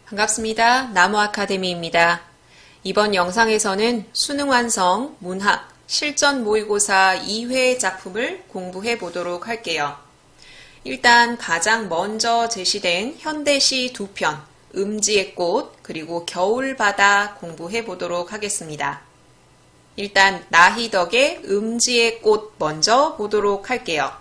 반갑습니다. 나무아카데미입니다. 이번 영상에서는 수능 완성, 문학, 실전 모의고사 2회 작품을 공부해 보도록 할게요. 일단 가장 먼저 제시된 현대시 2편, 음지의 꽃, 그리고 겨울바다 공부해 보도록 하겠습니다. 일단 나희덕의 음지의 꽃 먼저 보도록 할게요.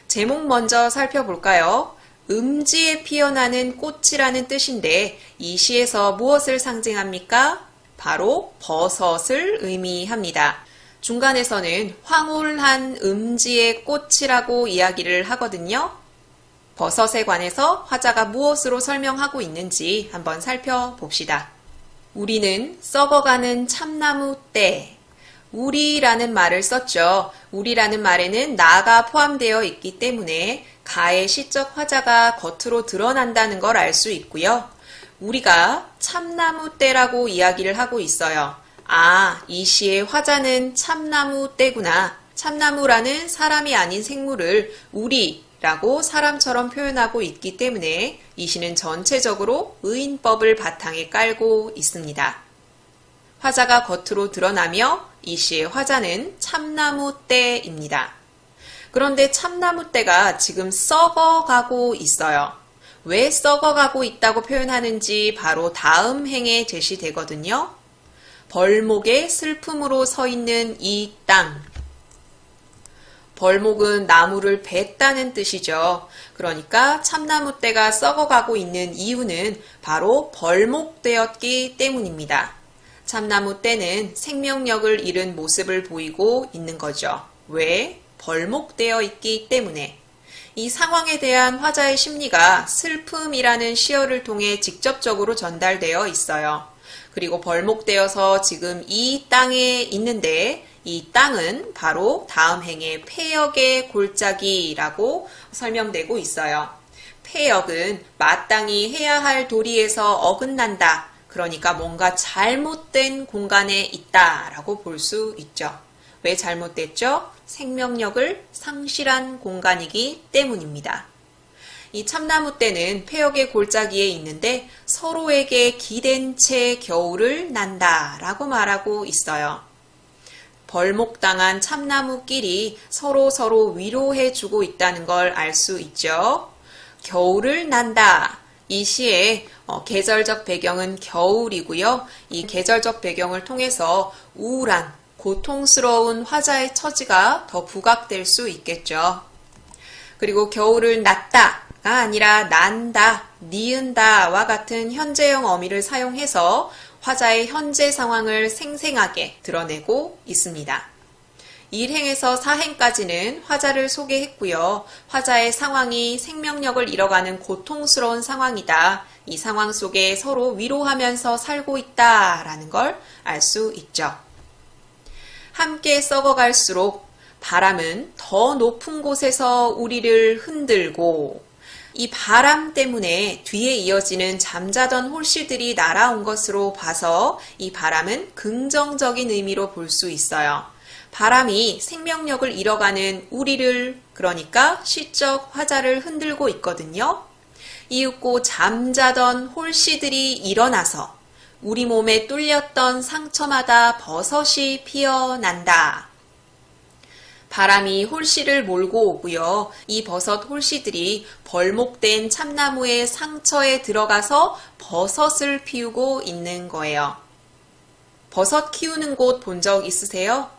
제목 먼저 살펴볼까요? 음지에 피어나는 꽃이라는 뜻인데 이 시에서 무엇을 상징합니까? 바로 버섯을 의미합니다. 중간에서는 황홀한 음지의 꽃이라고 이야기를 하거든요. 버섯에 관해서 화자가 무엇으로 설명하고 있는지 한번 살펴봅시다. 우리는 썩어가는 참나무 때. 우리라는 말을 썼죠. 우리라는 말에는 나가 포함되어 있기 때문에 가의 시적 화자가 겉으로 드러난다는 걸 알 수 있고요. 우리가 참나무 떼라고 이야기를 하고 있어요. 아, 이 시의 화자는 참나무 떼구나. 참나무라는 사람이 아닌 생물을 우리라고 사람처럼 표현하고 있기 때문에 이 시는 전체적으로 의인법을 바탕에 깔고 있습니다. 화자가 겉으로 드러나며 이 시의 화자는 참나무 떼입니다. 그런데 참나무 떼가 지금 썩어가고 있어요. 왜 썩어가고 있다고 표현하는지 바로 다음 행에 제시되거든요. 벌목의 슬픔으로 서 있는 이 땅. 벌목은 나무를 뱄다는 뜻이죠. 그러니까 참나무 떼가 썩어가고 있는 이유는 바로 벌목되었기 때문입니다. 참나무 떼는 생명력을 잃은 모습을 보이고 있는 거죠. 왜? 벌목되어 있기 때문에. 이 상황에 대한 화자의 심리가 슬픔이라는 시어를 통해 직접적으로 전달되어 있어요. 그리고 벌목되어서 지금 이 땅에 있는데 이 땅은 바로 다음 행의 폐역의 골짜기라고 설명되고 있어요. 폐역은 마땅히 해야 할 도리에서 어긋난다. 그러니까 뭔가 잘못된 공간에 있다라고 볼 수 있죠. 왜 잘못됐죠? 생명력을 상실한 공간이기 때문입니다. 이 참나무 떼는 폐역의 골짜기에 있는데 서로에게 기댄 채 겨울을 난다라고 말하고 있어요. 벌목당한 참나무끼리 서로 위로해주고 있다는 걸 알 수 있죠. 겨울을 난다. 이 시의 계절적 배경은 겨울이고요. 이 계절적 배경을 통해서 우울한 고통스러운 화자의 처지가 더 부각될 수 있겠죠. 그리고 겨울을 났다가 아니라 난다, 니은다와 같은 현재형 어미를 사용해서 화자의 현재 상황을 생생하게 드러내고 있습니다. 1행에서 4행까지는 화자를 소개했고요. 화자의 상황이 생명력을 잃어가는 고통스러운 상황이다. 이 상황 속에 서로 위로하면서 살고 있다라는 걸 알 수 있죠. 함께 썩어갈수록 바람은 더 높은 곳에서 우리를 흔들고 이 바람 때문에 뒤에 이어지는 잠자던 홀씨들이 날아온 것으로 봐서 이 바람은 긍정적인 의미로 볼 수 있어요. 바람이 생명력을 잃어가는 우리를 그러니까 시적 화자를 흔들고 있거든요. 이윽고 잠자던 홀씨들이 일어나서 우리 몸에 뚫렸던 상처마다 버섯이 피어난다. 바람이 홀씨를 몰고 오고요. 이 버섯 홀씨들이 벌목된 참나무의 상처에 들어가서 버섯을 피우고 있는 거예요. 버섯 키우는 곳 본 적 있으세요?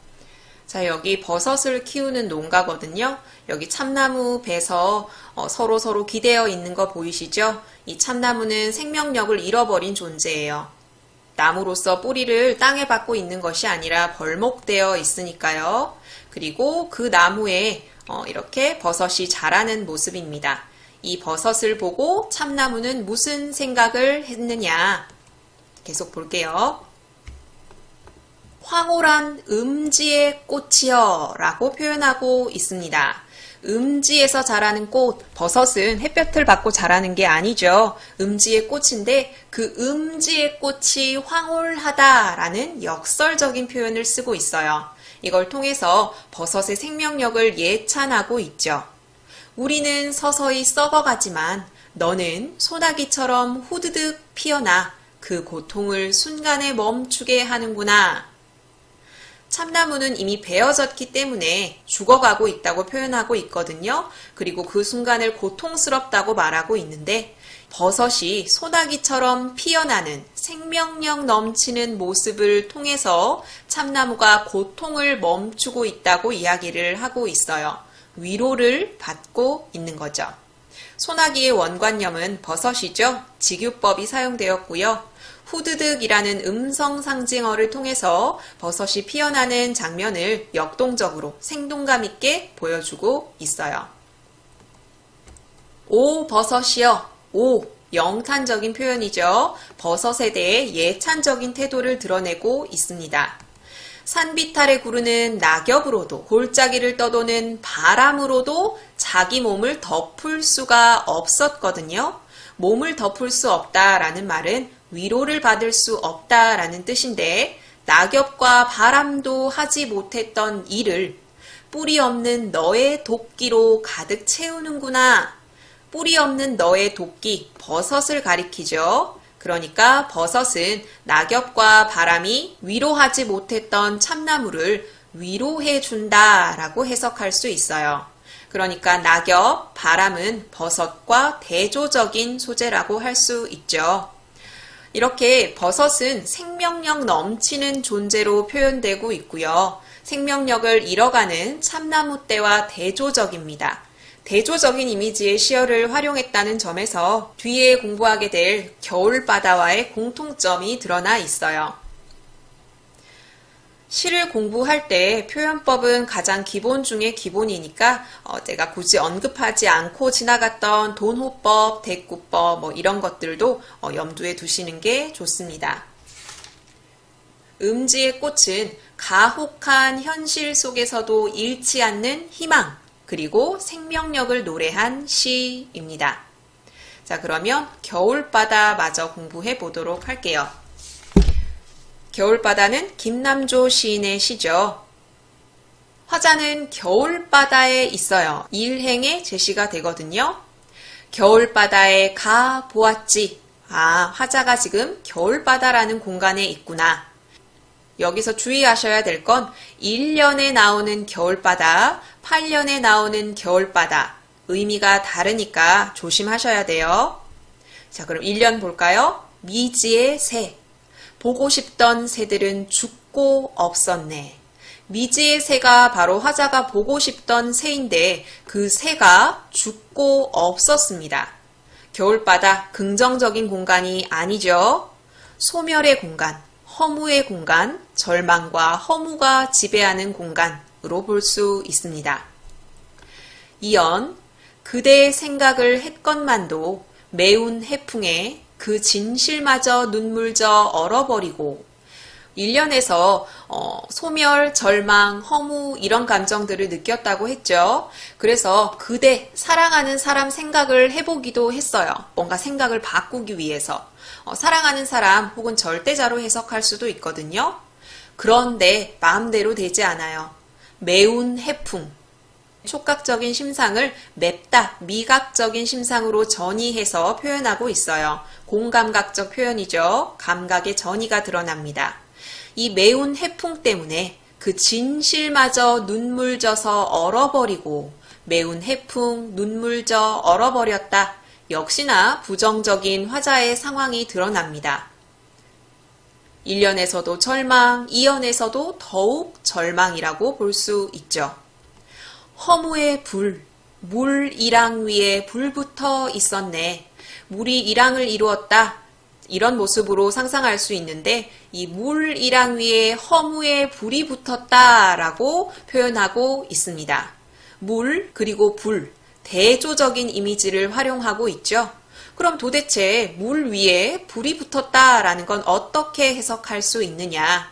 자, 여기 버섯을 키우는 농가거든요. 여기 참나무 배서 서로 기대어 있는 거 보이시죠? 이 참나무는 생명력을 잃어버린 존재예요. 나무로서 뿌리를 땅에 박고 있는 것이 아니라 벌목되어 있으니까요. 그리고 그 나무에 이렇게 버섯이 자라는 모습입니다. 이 버섯을 보고 참나무는 무슨 생각을 했느냐? 계속 볼게요. 황홀한 음지의 꽃이여 라고 표현하고 있습니다. 음지에서 자라는 꽃, 버섯은 햇볕을 받고 자라는 게 아니죠. 음지의 꽃인데 그 음지의 꽃이 황홀하다라는 역설적인 표현을 쓰고 있어요. 이걸 통해서 버섯의 생명력을 예찬하고 있죠. 우리는 서서히 썩어가지만 너는 소나기처럼 후드득 피어나 그 고통을 순간에 멈추게 하는구나. 참나무는 이미 베어졌기 때문에 죽어가고 있다고 표현하고 있거든요. 그리고 그 순간을 고통스럽다고 말하고 있는데 버섯이 소나기처럼 피어나는 생명력 넘치는 모습을 통해서 참나무가 고통을 멈추고 있다고 이야기를 하고 있어요. 위로를 받고 있는 거죠. 소나기의 원관념은 버섯이죠. 직유법이 사용되었고요. 후드득이라는 음성 상징어를 통해서 버섯이 피어나는 장면을 역동적으로 생동감 있게 보여주고 있어요. 오 버섯이여. 오 영탄적인 표현이죠. 버섯에 대해 예찬적인 태도를 드러내고 있습니다. 산비탈에 구르는 낙엽으로도 골짜기를 떠도는 바람으로도 자기 몸을 덮을 수가 없었거든요. 몸을 덮을 수 없다라는 말은 위로를 받을 수 없다라는 뜻인데 낙엽과 바람도 하지 못했던 일을 뿌리 없는 너의 도끼로 가득 채우는구나. 뿌리 없는 너의 도끼, 버섯을 가리키죠. 그러니까 버섯은 낙엽과 바람이 위로하지 못했던 참나무를 위로해 준다라고 해석할 수 있어요. 그러니까 낙엽, 바람은 버섯과 대조적인 소재라고 할 수 있죠. 이렇게 버섯은 생명력 넘치는 존재로 표현되고 있고요. 생명력을 잃어가는 참나무 떼와 대조적입니다. 대조적인 이미지의 시어를 활용했다는 점에서 뒤에 공부하게 될 겨울바다와의 공통점이 드러나 있어요. 시를 공부할 때 표현법은 가장 기본 중에 기본이니까 제가 굳이 언급하지 않고 지나갔던 돈호법, 대꾸법 이런 것들도 염두에 두시는 게 좋습니다. 음지의 꽃은 가혹한 현실 속에서도 잃지 않는 희망 그리고 생명력을 노래한 시입니다. 자, 그러면 겨울바다 마저 공부해 보도록 할게요. 겨울바다는 김남조 시인의 시죠. 화자는 겨울바다에 있어요. 일행의 제시가 되거든요. 겨울바다에 가 보았지. 아, 화자가 지금 겨울바다라는 공간에 있구나. 여기서 주의하셔야 될 건 1년에 나오는 겨울바다, 8년에 나오는 겨울바다 의미가 다르니까 조심하셔야 돼요. 자, 그럼 1년 볼까요? 미지의 새. 보고 싶던 새들은 죽고 없었네. 미지의 새가 바로 화자가 보고 싶던 새인데 그 새가 죽고 없었습니다. 겨울바다 긍정적인 공간이 아니죠. 소멸의 공간, 허무의 공간, 절망과 허무가 지배하는 공간으로 볼 수 있습니다. 이연, 그대의 생각을 했건만도 매운 해풍에 그 진실마저 눈물져 얼어버리고 1년에서 소멸, 절망, 허무 이런 감정들을 느꼈다고 했죠. 그래서 그대, 사랑하는 사람 생각을 해보기도 했어요. 뭔가 생각을 바꾸기 위해서. 사랑하는 사람 혹은 절대자로 해석할 수도 있거든요. 그런데 마음대로 되지 않아요. 매운 해풍. 촉각적인 심상을 맵다, 미각적인 심상으로 전이해서 표현하고 있어요. 공감각적 표현이죠. 감각의 전이가 드러납니다. 이 매운 해풍 때문에 그 진실마저 눈물져서 얼어버리고 매운 해풍, 눈물져 얼어버렸다. 역시나 부정적인 화자의 상황이 드러납니다. 1년에서도 절망, 2년에서도 더욱 절망이라고 볼 수 있죠. 허무의 불, 물 이랑 위에 불붙어 있었네. 물이 이랑을 이루었다. 이런 모습으로 상상할 수 있는데 이 물 이랑 위에 허무의 불이 붙었다라고 표현하고 있습니다. 물 그리고 불, 대조적인 이미지를 활용하고 있죠. 그럼 도대체 물 위에 불이 붙었다라는 건 어떻게 해석할 수 있느냐?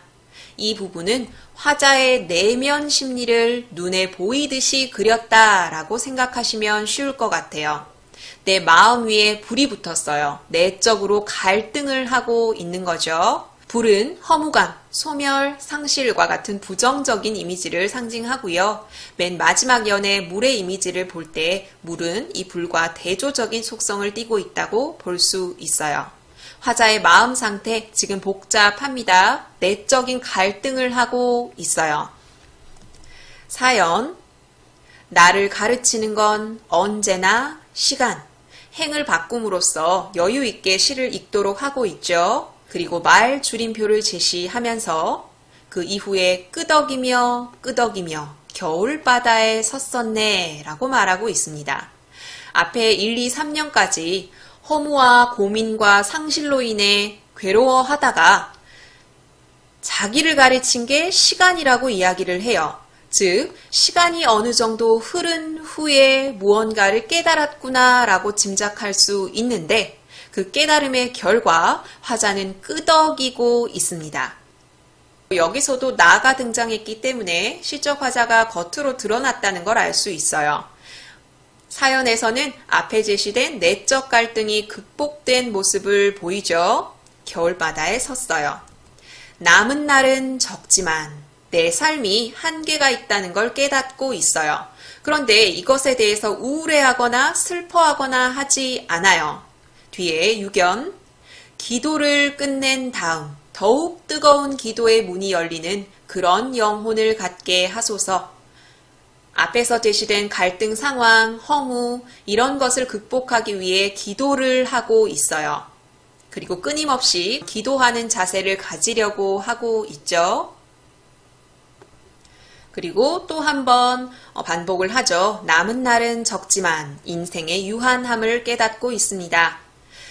이 부분은 화자의 내면 심리를 눈에 보이듯이 그렸다라고 생각하시면 쉬울 것 같아요. 내 마음 위에 불이 붙었어요. 내적으로 갈등을 하고 있는 거죠. 불은 허무감, 소멸, 상실과 같은 부정적인 이미지를 상징하고요. 맨 마지막 연의 물의 이미지를 볼 때 물은 이 불과 대조적인 속성을 띠고 있다고 볼 수 있어요. 화자의 마음 상태 지금 복잡합니다. 내적인 갈등을 하고 있어요. 사연, 나를 가르치는 건 언제나 시간, 행을 바꿈으로써 여유 있게 시를 읽도록 하고 있죠. 그리고 말 줄임표를 제시하면서 그 이후에 끄덕이며 겨울바다에 섰었네 라고 말하고 있습니다. 앞에 1, 2, 3년까지 허무와 고민과 상실로 인해 괴로워하다가 자기를 가르친 게 시간이라고 이야기를 해요. 즉, 시간이 어느 정도 흐른 후에 무언가를 깨달았구나 라고 짐작할 수 있는데 그 깨달음의 결과 화자는 끄덕이고 있습니다. 여기서도 나가 등장했기 때문에 시적 화자가 겉으로 드러났다는 걸 알 수 있어요. 사연에서는 앞에 제시된 내적 갈등이 극복된 모습을 보이죠. 겨울바다에 섰어요. 남은 날은 적지만 내 삶이 한계가 있다는 걸 깨닫고 있어요. 그런데 이것에 대해서 우울해하거나 슬퍼하거나 하지 않아요. 뒤에 유견, 기도를 끝낸 다음 더욱 뜨거운 기도의 문이 열리는 그런 영혼을 갖게 하소서. 앞에서 제시된 갈등 상황, 허무 이런 것을 극복하기 위해 기도를 하고 있어요. 그리고 끊임없이 기도하는 자세를 가지려고 하고 있죠. 그리고 또 한 번 반복을 하죠. 남은 날은 적지만 인생의 유한함을 깨닫고 있습니다.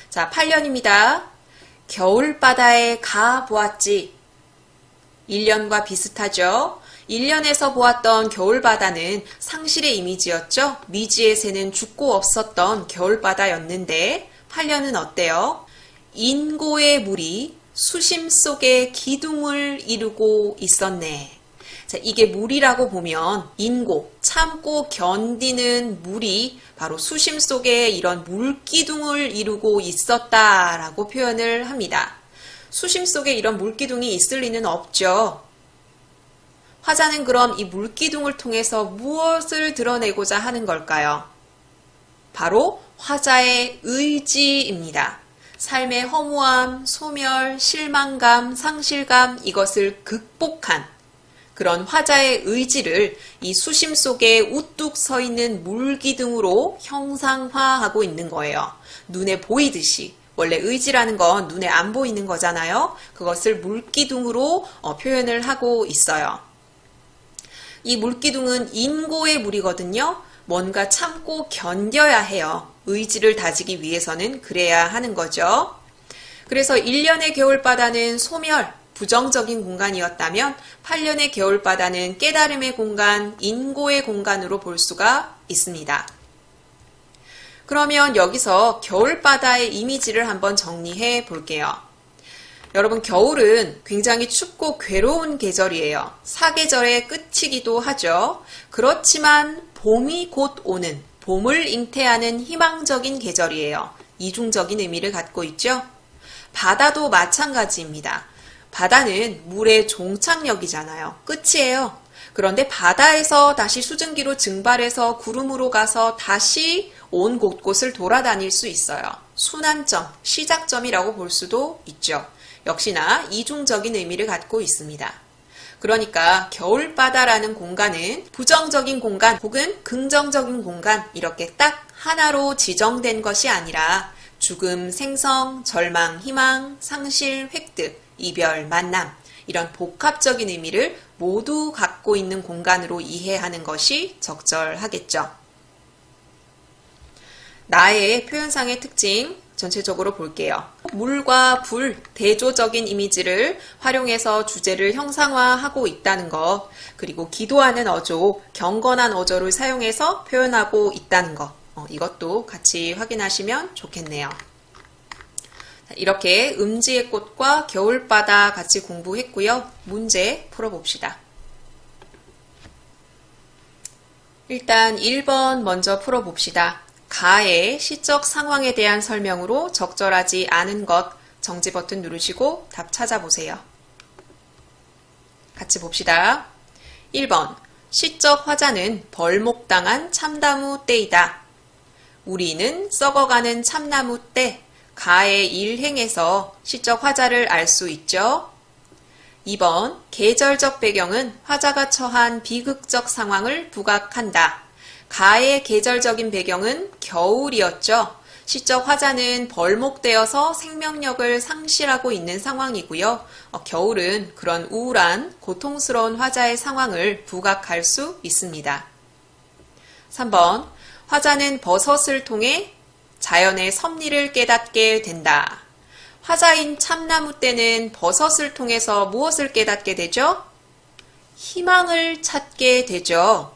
자, 8년입니다. 겨울바다에 가 보았지. 1년과 비슷하죠. 1년에서 보았던 겨울바다는 상실의 이미지였죠. 미지의 새는 죽고 없었던 겨울바다였는데 8년은 어때요? 인고의 물이 수심 속에 기둥을 이루고 있었네. 자, 이게 물이라고 보면 인고, 참고 견디는 물이 바로 수심 속에 이런 물기둥을 이루고 있었다라고 표현을 합니다. 수심 속에 이런 물기둥이 있을 리는 없죠. 화자는 그럼 이 물기둥을 통해서 무엇을 드러내고자 하는 걸까요? 바로 화자의 의지입니다. 삶의 허무함, 소멸, 실망감, 상실감 이것을 극복한 그런 화자의 의지를 이 수심 속에 우뚝 서 있는 물기둥으로 형상화하고 있는 거예요. 눈에 보이듯이. 원래 의지라는 건 눈에 안 보이는 거잖아요. 그것을 물기둥으로 표현을 하고 있어요. 이 물기둥은 인고의 물이거든요. 뭔가 참고 견뎌야 해요. 의지를 다지기 위해서는 그래야 하는 거죠. 그래서 1년의 겨울바다는 소멸, 부정적인 공간이었다면 8년의 겨울바다는 깨달음의 공간, 인고의 공간으로 볼 수가 있습니다. 그러면 여기서 겨울바다의 이미지를 한번 정리해 볼게요. 여러분, 겨울은 굉장히 춥고 괴로운 계절이에요. 사계절의 끝이기도 하죠. 그렇지만 봄이 곧 오는, 봄을 잉태하는 희망적인 계절이에요. 이중적인 의미를 갖고 있죠. 바다도 마찬가지입니다. 바다는 물의 종착역이잖아요. 끝이에요. 그런데 바다에서 다시 수증기로 증발해서 구름으로 가서 다시 온 곳곳을 돌아다닐 수 있어요. 순환점, 시작점이라고 볼 수도 있죠. 역시나 이중적인 의미를 갖고 있습니다. 그러니까 겨울바다라는 공간은 부정적인 공간 혹은 긍정적인 공간 이렇게 딱 하나로 지정된 것이 아니라 죽음, 생성, 절망, 희망, 상실, 획득, 이별, 만남 이런 복합적인 의미를 모두 갖고 있는 공간으로 이해하는 것이 적절하겠죠. 나의 표현상의 특징 전체적으로 볼게요. 물과 불, 대조적인 이미지를 활용해서 주제를 형상화하고 있다는 것, 그리고 기도하는 어조, 경건한 어조를 사용해서 표현하고 있다는 것, 이것도 같이 확인하시면 좋겠네요. 이렇게 음지의 꽃과 겨울바다 같이 공부했고요. 문제 풀어봅시다. 일단 1번 먼저 풀어봅시다. 가의 시적 상황에 대한 설명으로 적절하지 않은 것 정지 버튼 누르시고 답 찾아보세요. 같이 봅시다. 1번. 시적 화자는 벌목당한 참나무 떼이다. 우리는 썩어가는 참나무 떼, 가의 일행에서 시적 화자를 알 수 있죠. 2번. 계절적 배경은 화자가 처한 비극적 상황을 부각한다. 가의 계절적인 배경은 겨울이었죠. 시적 화자는 벌목되어서 생명력을 상실하고 있는 상황이고요. 겨울은 그런 우울한 고통스러운 화자의 상황을 부각할 수 있습니다. 3번. 화자는 버섯을 통해 자연의 섭리를 깨닫게 된다. 화자인 참나무 떼는 버섯을 통해서 무엇을 깨닫게 되죠? 희망을 찾게 되죠.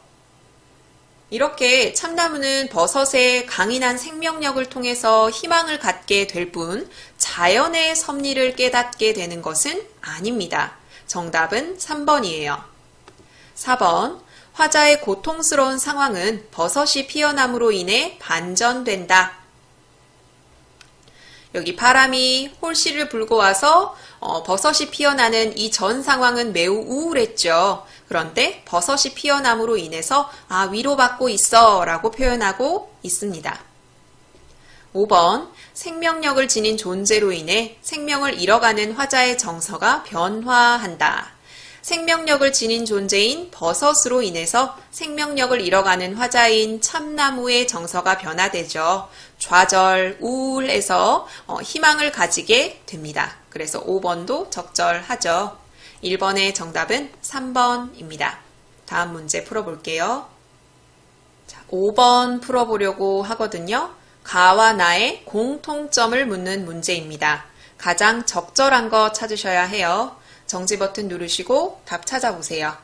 이렇게 참나무는 버섯의 강인한 생명력을 통해서 희망을 갖게 될 뿐 자연의 섭리를 깨닫게 되는 것은 아닙니다. 정답은 3번이에요. 4번. 화자의 고통스러운 상황은 버섯이 피어남으로 인해 반전된다. 여기 바람이 홀씨를 불고 와서 버섯이 피어나는 이 전 상황은 매우 우울했죠. 그런데 버섯이 피어남으로 인해서 위로받고 있어 라고 표현하고 있습니다. 5번. 생명력을 지닌 존재로 인해 생명을 잃어가는 화자의 정서가 변화한다. 생명력을 지닌 존재인 버섯으로 인해서 생명력을 잃어가는 화자인 참나무의 정서가 변화되죠. 좌절, 우울해서 희망을 가지게 됩니다. 그래서 5번도 적절하죠. 1번의 정답은 3번입니다. 다음 문제 풀어볼게요. 자, 5번 풀어보려고 하거든요. 가와 나의 공통점을 묻는 문제입니다. 가장 적절한 거 찾으셔야 해요. 정지 버튼 누르시고 답 찾아보세요.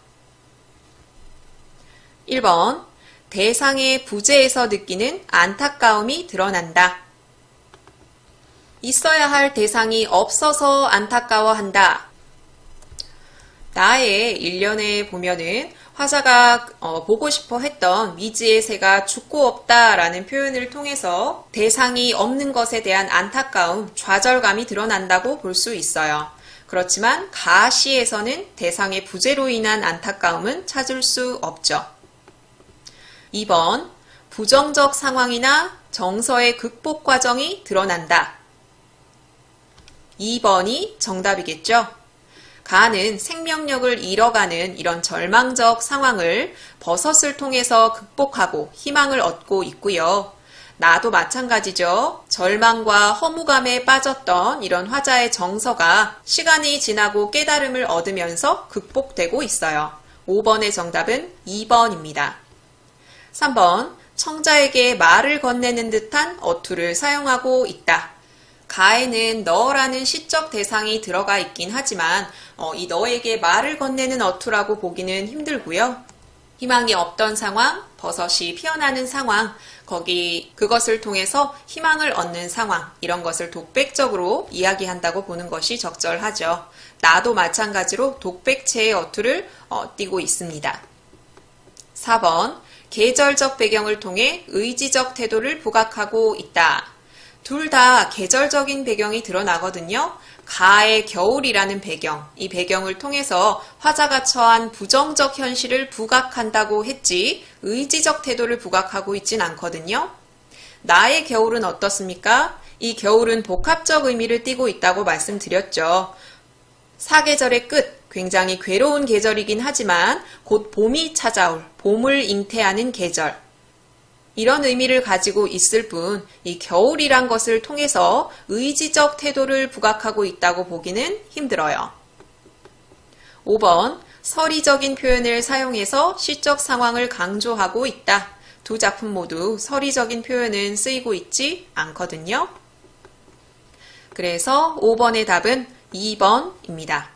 1번. 대상의 부재에서 느끼는 안타까움이 드러난다. 있어야 할 대상이 없어서 안타까워한다. 나의 일련에 보면은 화자가 보고 싶어 했던 미지의 새가 죽고 없다라는 표현을 통해서 대상이 없는 것에 대한 안타까움, 좌절감이 드러난다고 볼 수 있어요. 그렇지만 가시에서는 대상의 부재로 인한 안타까움은 찾을 수 없죠. 2번. 부정적 상황이나 정서의 극복 과정이 드러난다. 2번이 정답이겠죠. 가는 생명력을 잃어가는 이런 절망적 상황을 버섯을 통해서 극복하고 희망을 얻고 있고요. 나도 마찬가지죠. 절망과 허무감에 빠졌던 이런 화자의 정서가 시간이 지나고 깨달음을 얻으면서 극복되고 있어요. 5번의 정답은 2번입니다. 3번. 청자에게 말을 건네는 듯한 어투를 사용하고 있다. 가에는 너라는 시적 대상이 들어가 있긴 하지만 이 너에게 말을 건네는 어투라고 보기는 힘들고요. 희망이 없던 상황, 버섯이 피어나는 상황, 그것을 통해서 희망을 얻는 상황, 이런 것을 독백적으로 이야기한다고 보는 것이 적절하죠. 나도 마찬가지로 독백체의 어투를 띠고 있습니다. 4번. 계절적 배경을 통해 의지적 태도를 부각하고 있다. 둘 다 계절적인 배경이 드러나거든요. 가의 겨울이라는 배경, 이 배경을 통해서 화자가 처한 부정적 현실을 부각한다고 했지 의지적 태도를 부각하고 있진 않거든요. 나의 겨울은 어떻습니까? 이 겨울은 복합적 의미를 띠고 있다고 말씀드렸죠. 사계절의 끝, 굉장히 괴로운 계절이긴 하지만 곧 봄이 찾아올, 봄을 잉태하는 계절. 이런 의미를 가지고 있을 뿐 이 겨울이란 것을 통해서 의지적 태도를 부각하고 있다고 보기는 힘들어요. 5번. 서리적인 표현을 사용해서 시적 상황을 강조하고 있다. 두 작품 모두 서리적인 표현은 쓰이고 있지 않거든요. 그래서 5번의 답은 2번입니다.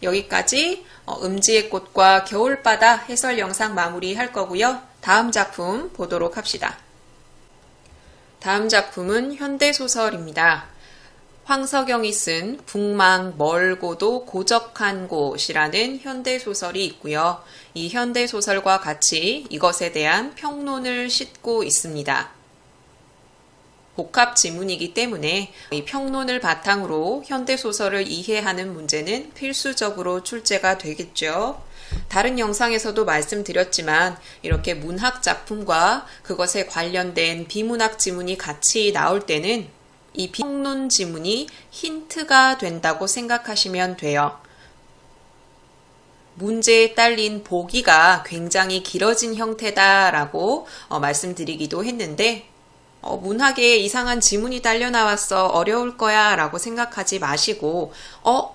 여기까지 음지의 꽃과 겨울바다 해설 영상 마무리할 거고요. 다음 작품 보도록 합시다. 다음 작품은 현대소설입니다. 황석영이 쓴 북망 멀고도 고적한 곳이라는 현대소설이 있고요. 이 현대소설과 같이 이것에 대한 평론을 싣고 있습니다. 복합 지문이기 때문에 이 평론을 바탕으로 현대소설을 이해하는 문제는 필수적으로 출제가 되겠죠. 다른 영상에서도 말씀드렸지만 이렇게 문학 작품과 그것에 관련된 비문학 지문이 같이 나올 때는 이 평론 지문이 힌트가 된다고 생각하시면 돼요. 문제에 딸린 보기가 굉장히 길어진 형태다라고 말씀드리기도 했는데 문학에 이상한 지문이 딸려 나왔어 어려울 거야 라고 생각하지 마시고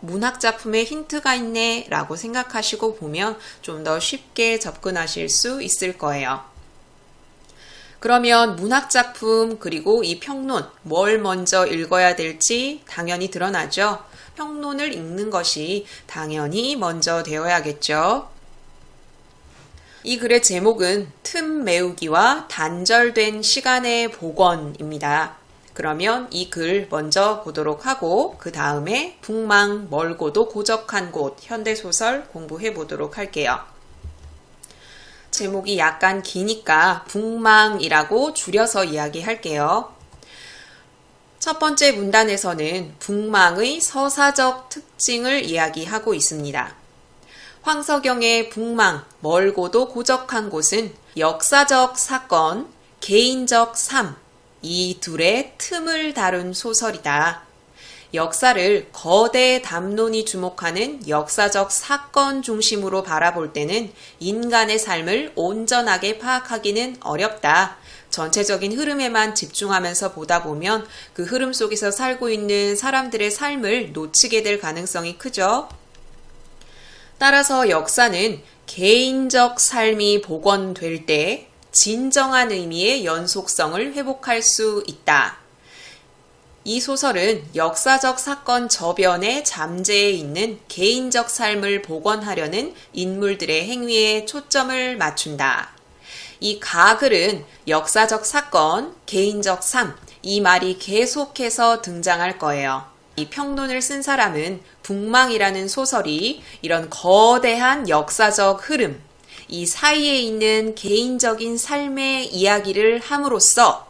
문학 작품에 힌트가 있네 라고 생각하시고 보면 좀 더 쉽게 접근하실 수 있을 거예요. 그러면 문학 작품 그리고 이 평론 뭘 먼저 읽어야 될지 당연히 드러나죠. 평론을 읽는 것이 당연히 먼저 되어야겠죠. 이 글의 제목은 틈 메우기와 단절된 시간의 복원입니다. 그러면 이 글 먼저 보도록 하고 그 다음에 북망 멀고도 고적한 곳 현대소설 공부해 보도록 할게요. 제목이 약간 기니까 북망이라고 줄여서 이야기할게요. 첫 번째 문단에서는 북망의 서사적 특징을 이야기하고 있습니다. 황석영의 북망, 멀고도 고적한 곳은 역사적 사건, 개인적 삶, 이 둘의 틈을 다룬 소설이다. 역사를 거대 담론이 주목하는 역사적 사건 중심으로 바라볼 때는 인간의 삶을 온전하게 파악하기는 어렵다. 전체적인 흐름에만 집중하면서 보다 보면 그 흐름 속에서 살고 있는 사람들의 삶을 놓치게 될 가능성이 크죠. 따라서 역사는 개인적 삶이 복원될 때 진정한 의미의 연속성을 회복할 수 있다. 이 소설은 역사적 사건 저변에 잠재해 있는 개인적 삶을 복원하려는 인물들의 행위에 초점을 맞춘다. 이 가글은 역사적 사건, 개인적 삶, 이 말이 계속해서 등장할 거예요. 이 평론을 쓴 사람은 북망이라는 소설이 이런 거대한 역사적 흐름, 이 사이에 있는 개인적인 삶의 이야기를 함으로써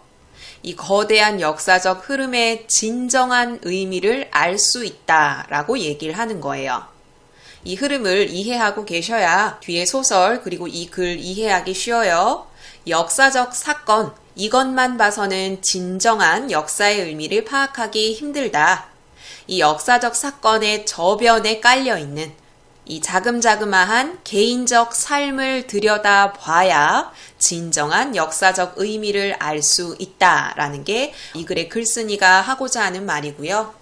이 거대한 역사적 흐름의 진정한 의미를 알 수 있다라고 얘기를 하는 거예요. 이 흐름을 이해하고 계셔야 뒤에 소설 그리고 이 글 이해하기 쉬워요. 역사적 사건, 이것만 봐서는 진정한 역사의 의미를 파악하기 힘들다. 이 역사적 사건의 저변에 깔려있는 이 자금자그마한 개인적 삶을 들여다봐야 진정한 역사적 의미를 알 수 있다라는 게 이 글의 글쓴이가 하고자 하는 말이고요.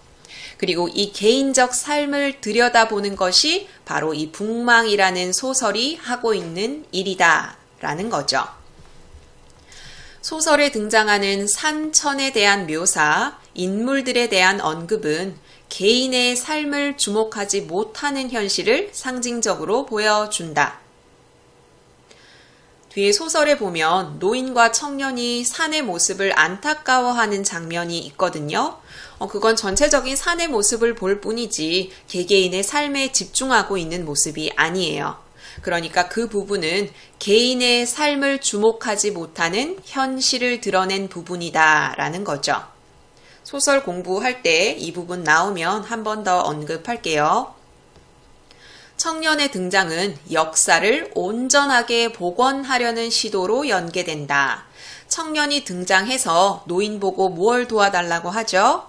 그리고 이 개인적 삶을 들여다보는 것이 바로 이 북망이라는 소설이 하고 있는 일이다라는 거죠. 소설에 등장하는 산천에 대한 묘사, 인물들에 대한 언급은 개인의 삶을 주목하지 못하는 현실을 상징적으로 보여준다. 뒤에 소설에 보면 노인과 청년이 산의 모습을 안타까워하는 장면이 있거든요. 그건 전체적인 산의 모습을 볼 뿐이지 개개인의 삶에 집중하고 있는 모습이 아니에요. 그러니까 그 부분은 개인의 삶을 주목하지 못하는 현실을 드러낸 부분이다라는 거죠. 소설 공부할 때 이 부분 나오면 한 번 더 언급할게요. 청년의 등장은 역사를 온전하게 복원하려는 시도로 연계된다. 청년이 등장해서 노인 보고 뭘 도와달라고 하죠?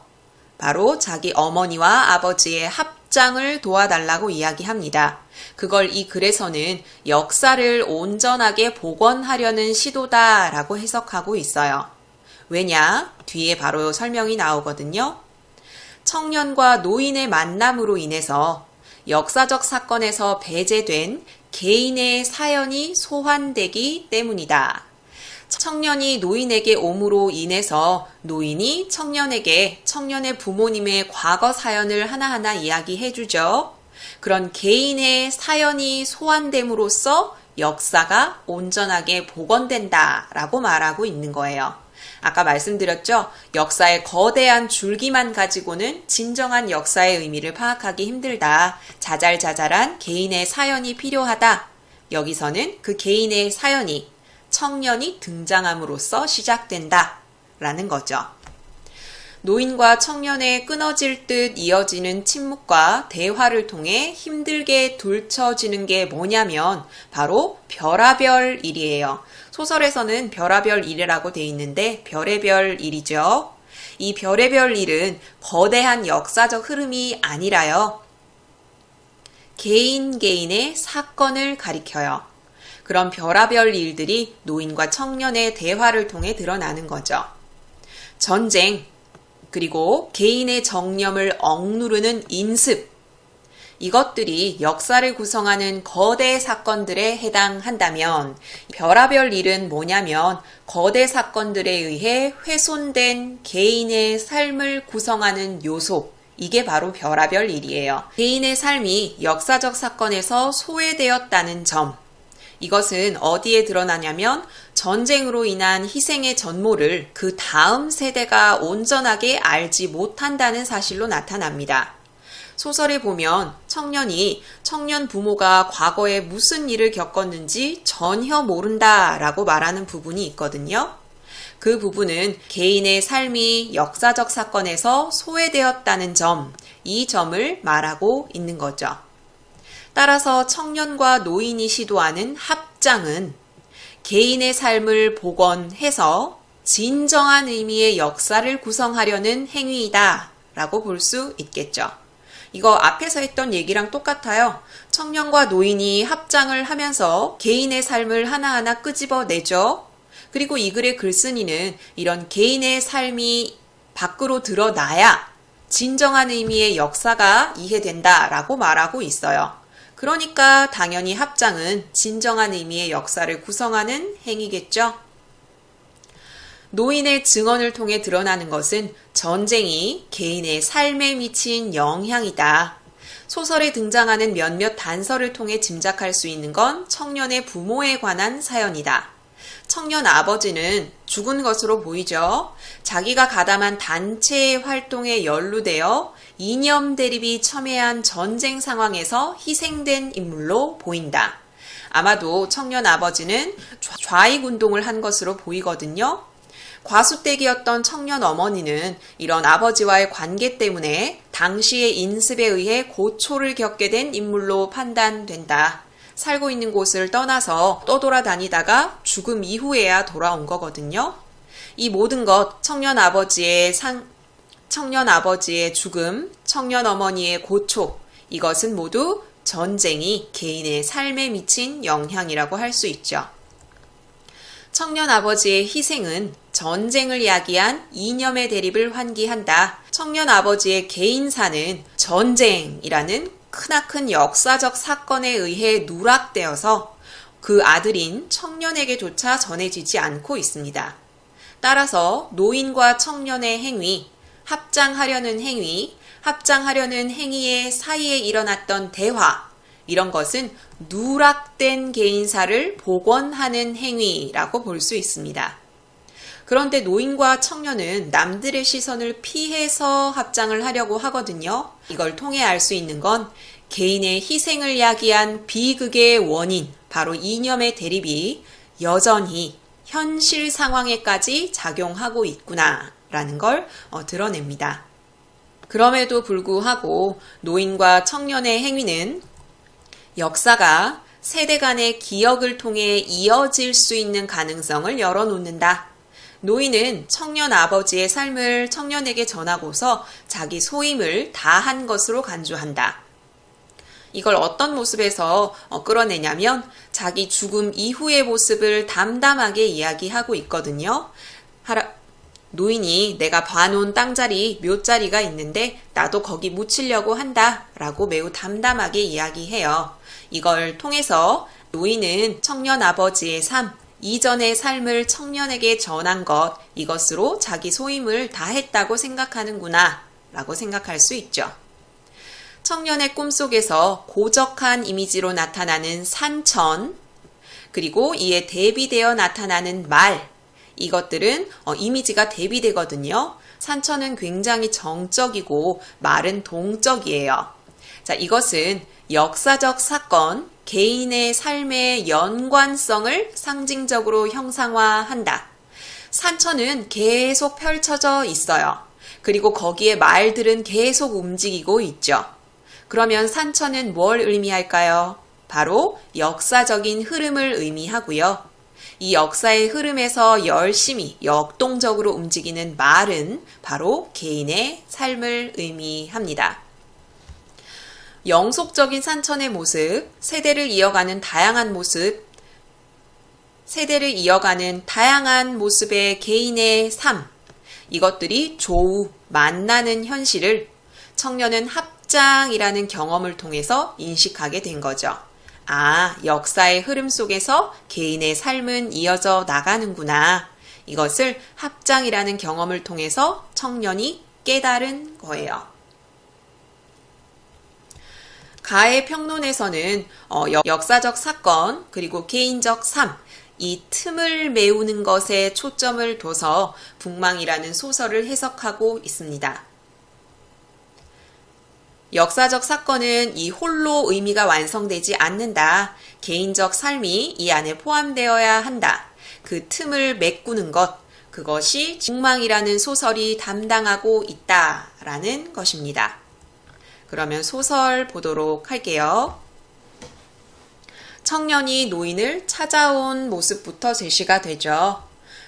바로 자기 어머니와 아버지의 합장을 도와달라고 이야기합니다. 그걸 이 글에서는 역사를 온전하게 복원하려는 시도다라고 해석하고 있어요. 왜냐? 뒤에 바로 설명이 나오거든요. 청년과 노인의 만남으로 인해서 역사적 사건에서 배제된 개인의 사연이 소환되기 때문이다. 청년이 노인에게 옴으로 인해서 노인이 청년에게 청년의 부모님의 과거 사연을 하나하나 이야기해주죠. 그런 개인의 사연이 소환됨으로써 역사가 온전하게 복원된다라고 말하고 있는 거예요. 아까 말씀드렸죠? 역사의 거대한 줄기만 가지고는 진정한 역사의 의미를 파악하기 힘들다. 자잘자잘한 개인의 사연이 필요하다. 여기서는 그 개인의 사연이 청년이 등장함으로써 시작된다. 라는 거죠. 노인과 청년의 끊어질 듯 이어지는 침묵과 대화를 통해 힘들게 둘쳐지는 게 뭐냐면 바로 별하별 일이에요. 소설에서는 별하별 일이라고 돼 있는데 별의별 일이죠. 이 별의별 일은 거대한 역사적 흐름이 아니라요. 개인의 사건을 가리켜요. 그런 별하별 일들이 노인과 청년의 대화를 통해 드러나는 거죠. 전쟁, 그리고 개인의 정념을 억누르는 인습, 이것들이 역사를 구성하는 거대 사건들에 해당한다면 별하별 일은 뭐냐면 거대 사건들에 의해 훼손된 개인의 삶을 구성하는 요소, 이게 바로 별하별 일이에요. 개인의 삶이 역사적 사건에서 소외되었다는 점, 이것은 어디에 드러나냐면 전쟁으로 인한 희생의 전모를 그 다음 세대가 온전하게 알지 못한다는 사실로 나타납니다. 소설에 보면 청년 부모가 과거에 무슨 일을 겪었는지 전혀 모른다라고 말하는 부분이 있거든요. 그 부분은 개인의 삶이 역사적 사건에서 소외되었다는 점, 이 점을 말하고 있는 거죠. 따라서 청년과 노인이 시도하는 합장은 개인의 삶을 복원해서 진정한 의미의 역사를 구성하려는 행위이다 라고 볼 수 있겠죠. 이거 앞에서 했던 얘기랑 똑같아요. 청년과 노인이 합장을 하면서 개인의 삶을 하나하나 끄집어내죠. 그리고 이 글의 글쓴이는 이런 개인의 삶이 밖으로 드러나야 진정한 의미의 역사가 이해된다라고 말하고 있어요. 그러니까 당연히 합장은 진정한 의미의 역사를 구성하는 행위겠죠. 노인의 증언을 통해 드러나는 것은 전쟁이 개인의 삶에 미친 영향이다. 소설에 등장하는 몇몇 단서를 통해 짐작할 수 있는 건 청년의 부모에 관한 사연이다. 청년 아버지는 죽은 것으로 보이죠. 자기가 가담한 단체의 활동에 연루되어 이념 대립이 첨예한 전쟁 상황에서 희생된 인물로 보인다. 아마도 청년 아버지는 좌익 운동을 한 것으로 보이거든요. 과수댁이었던 청년 어머니는 이런 아버지와의 관계 때문에 당시의 인습에 의해 고초를 겪게 된 인물로 판단된다. 살고 있는 곳을 떠나서 떠돌아다니다가 죽음 이후에야 돌아온 거거든요. 이 모든 것, 청년 아버지의 죽음, 청년 어머니의 고초, 이것은 모두 전쟁이 개인의 삶에 미친 영향이라고 할 수 있죠. 청년 아버지의 희생은 전쟁을 야기한 이념의 대립을 환기한다. 청년 아버지의 개인사는 전쟁이라는 크나큰 역사적 사건에 의해 누락되어서 그 아들인 청년에게조차 전해지지 않고 있습니다. 따라서 노인과 청년의 행위, 합장하려는 행위의 사이에 일어났던 대화, 이런 것은 누락된 개인사를 복원하는 행위라고 볼 수 있습니다. 그런데 노인과 청년은 남들의 시선을 피해서 합장을 하려고 하거든요. 이걸 통해 알 수 있는 건 개인의 희생을 야기한 비극의 원인, 바로 이념의 대립이 여전히 현실 상황에까지 작용하고 있구나라는 걸 드러냅니다. 그럼에도 불구하고 노인과 청년의 행위는 역사가 세대 간의 기억을 통해 이어질 수 있는 가능성을 열어놓는다. 노인은 청년 아버지의 삶을 청년에게 전하고서 자기 소임을 다한 것으로 간주한다. 이걸 어떤 모습에서 끌어내냐면 자기 죽음 이후의 모습을 담담하게 이야기하고 있거든요. 노인이 내가 봐놓은 땅자리, 묘자리가 있는데 나도 거기 묻히려고 한다 라고 매우 담담하게 이야기해요. 이걸 통해서 노인은 청년 아버지의 삶, 이전의 삶을 청년에게 전한 것, 이것으로 자기 소임을 다했다고 생각하는구나 라고 생각할 수 있죠. 청년의 꿈속에서 고적한 이미지로 나타나는 산천, 그리고 이에 대비되어 나타나는 말, 이것들은 이미지가 대비되거든요. 산천은 굉장히 정적이고 말은 동적이에요. 자, 이것은 역사적 사건, 개인의 삶의 연관성을 상징적으로 형상화한다. 산천은 계속 펼쳐져 있어요. 그리고 거기에 말들은 계속 움직이고 있죠. 그러면 산천은 뭘 의미할까요? 바로 역사적인 흐름을 의미하고요. 이 역사의 흐름에서 열심히 역동적으로 움직이는 말은 바로 개인의 삶을 의미합니다. 영속적인 산천의 모습, 세대를 이어가는 다양한 모습의 개인의 삶, 이것들이 조우, 만나는 현실을 청년은 합장이라는 경험을 통해서 인식하게 된 거죠. 아, 역사의 흐름 속에서 개인의 삶은 이어져 나가는구나. 이것을 합장이라는 경험을 통해서 청년이 깨달은 거예요. 가의 평론에서는 역사적 사건 그리고 개인적 삶, 이 틈을 메우는 것에 초점을 둬서 북망이라는 소설을 해석하고 있습니다. 역사적 사건은 이 홀로 의미가 완성되지 않는다. 개인적 삶이 이 안에 포함되어야 한다. 그 틈을 메꾸는 것, 그것이 북망이라는 소설이 담당하고 있다라는 것입니다. 그러면 소설 보도록 할게요. 청년이 노인을 찾아온 모습부터 제시가 되죠.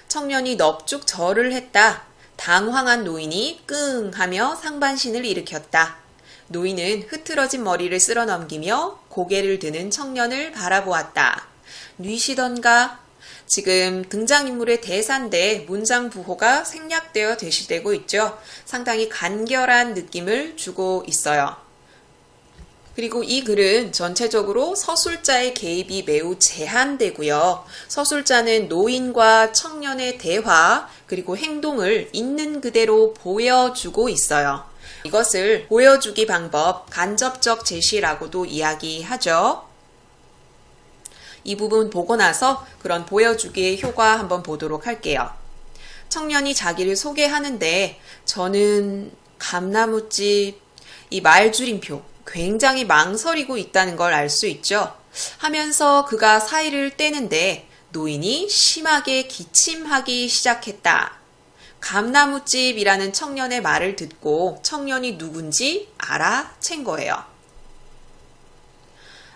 청년이 넙죽 절을 했다. 당황한 노인이 끙 하며 상반신을 일으켰다. 노인은 흐트러진 머리를 쓸어 넘기며 고개를 드는 청년을 바라보았다. 뉘시던가? 지금 등장인물의 대사인데 문장 부호가 생략되어 제시되고 있죠. 상당히 간결한 느낌을 주고 있어요. 그리고 이 글은 전체적으로 서술자의 개입이 매우 제한되고요. 서술자는 노인과 청년의 대화 그리고 행동을 있는 그대로 보여주고 있어요. 이것을 보여주기 방법, 간접적 제시라고도 이야기하죠. 이 부분 보고 나서 그런 보여주기의 효과 한번 보도록 할게요. 청년이 자기를 소개하는데 저는 감나무집, 이 말줄임표, 굉장히 망설이고 있다는 걸 알 수 있죠. 하면서 그가 사이를 떼는데 노인이 심하게 기침하기 시작했다. 감나무집이라는 청년의 말을 듣고 청년이 누군지 알아챈 거예요.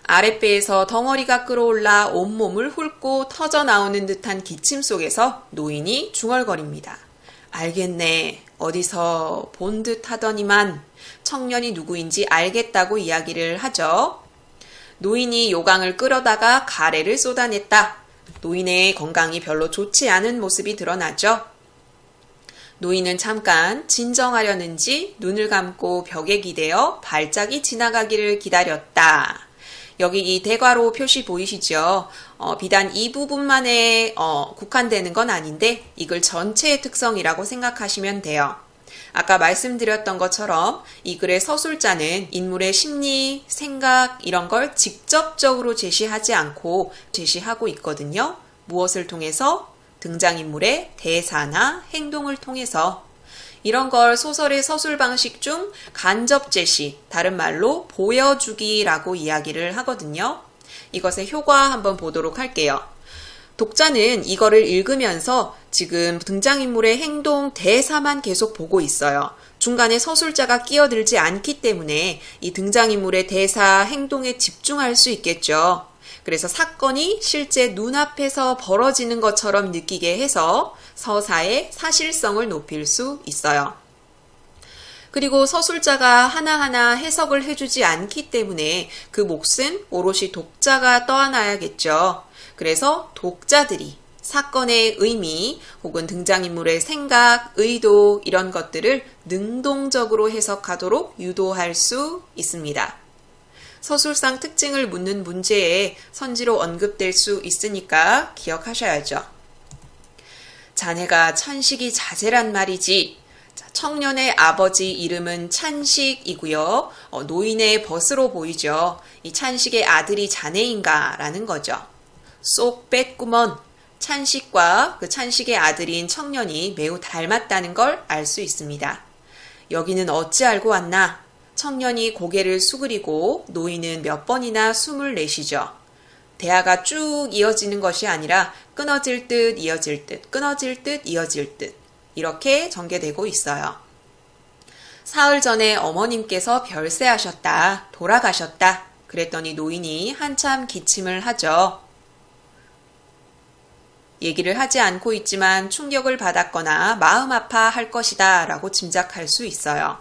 아랫배에서 덩어리가 끌어올라 온몸을 훑고 터져 나오는 듯한 기침 속에서 노인이 중얼거립니다. 알겠네. 어디서 본 듯 하더니만 청년이 누구인지 알겠다고 이야기를 하죠. 노인이 요강을 끌어다가 가래를 쏟아냈다. 노인의 건강이 별로 좋지 않은 모습이 드러나죠. 노인은 잠깐 진정하려는지 눈을 감고 벽에 기대어 발작이 지나가기를 기다렸다. 여기 이 대괄호 표시 보이시죠? 비단 이 부분만에 국한되는 건 아닌데 이글 전체의 특성이라고 생각하시면 돼요. 아까 말씀드렸던 것처럼 이 글의 서술자는 인물의 심리, 생각 이런 걸 직접적으로 제시하지 않고 제시하고 있거든요. 무엇을 통해서? 등장인물의 대사나 행동을 통해서. 이런 걸 소설의 서술 방식 중 간접 제시, 다른 말로 보여주기라고 이야기를 하거든요. 이것의 효과 한번 보도록 할게요. 독자는 이거를 읽으면서 지금 등장인물의 행동, 대사만 계속 보고 있어요. 중간에 서술자가 끼어들지 않기 때문에 이 등장인물의 대사, 행동에 집중할 수 있겠죠. 그래서 사건이 실제 눈앞에서 벌어지는 것처럼 느끼게 해서 서사의 사실성을 높일 수 있어요. 그리고 서술자가 하나하나 해석을 해주지 않기 때문에 그 몫은 오롯이 독자가 떠안아야겠죠. 그래서 독자들이 사건의 의미 혹은 등장인물의 생각, 의도 이런 것들을 능동적으로 해석하도록 유도할 수 있습니다. 서술상 특징을 묻는 문제에 선지로 언급될 수 있으니까 기억하셔야죠. 자네가 찬식이 자제란 말이지. 청년의 아버지 이름은 찬식이고요. 노인의 벗으로 보이죠. 이 찬식의 아들이 자네인가? 라는 거죠. 쏙 뺐구먼. 찬식과 그 찬식의 아들인 청년이 매우 닮았다는 걸 알 수 있습니다. 여기는 어찌 알고 왔나? 청년이 고개를 수그리고 노인은 몇 번이나 숨을 내쉬죠. 대화가 쭉 이어지는 것이 아니라 끊어질 듯 이어질 듯, 끊어질 듯 이어질 듯 이렇게 전개되고 있어요. 사흘 전에 어머님께서 별세하셨다. 돌아가셨다. 그랬더니 노인이 한참 기침을 하죠. 얘기를 하지 않고 있지만 충격을 받았거나 마음 아파할 것이다 라고 짐작할 수 있어요.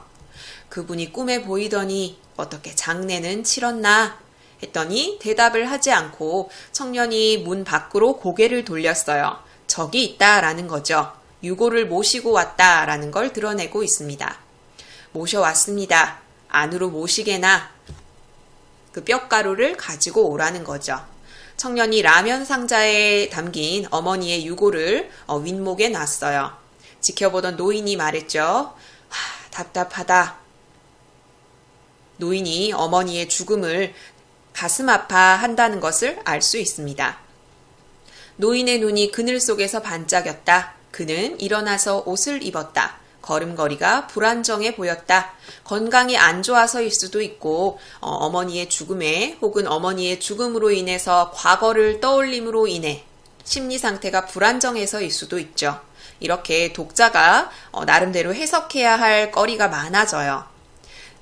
그분이 꿈에 보이더니 어떻게 장례는 치렀나 했더니 대답을 하지 않고 청년이 문 밖으로 고개를 돌렸어요. 저기 있다라는 거죠. 유고를 모시고 왔다라는 걸 드러내고 있습니다. 모셔왔습니다. 안으로 모시게나 그 뼈가루를 가지고 오라는 거죠. 청년이 라면 상자에 담긴 어머니의 유고를 윗목에 놨어요. 지켜보던 노인이 말했죠. 답답하다. 노인이 어머니의 죽음을 가슴 아파한다는 것을 알 수 있습니다. 노인의 눈이 그늘 속에서 반짝였다. 그는 일어나서 옷을 입었다. 걸음걸이가 불안정해 보였다. 건강이 안 좋아서일 수도 있고 어머니의 죽음에 혹은 어머니의 죽음으로 인해서 과거를 떠올림으로 인해 심리 상태가 불안정해서일 수도 있죠. 이렇게 독자가 나름대로 해석해야 할 거리가 많아져요.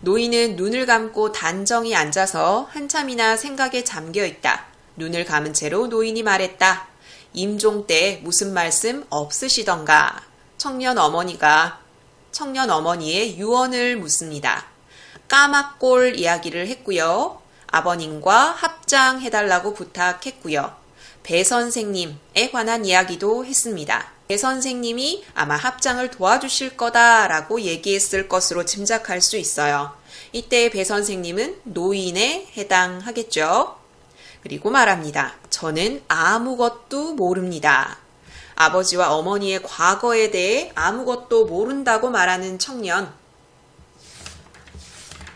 노인은 눈을 감고 단정히 앉아서 한참이나 생각에 잠겨 있다. 눈을 감은 채로 노인이 말했다. 임종 때 무슨 말씀 없으시던가. 청년 어머니의 유언을 묻습니다. 까막골 이야기를 했고요. 아버님과 합장해달라고 부탁했고요. 배 선생님에 관한 이야기도 했습니다. 배 선생님이 아마 합장을 도와주실 거다라고 얘기했을 것으로 짐작할 수 있어요. 이때 배 선생님은 노인에 해당하겠죠. 그리고 말합니다. 저는 아무것도 모릅니다. 아버지와 어머니의 과거에 대해 아무것도 모른다고 말하는 청년.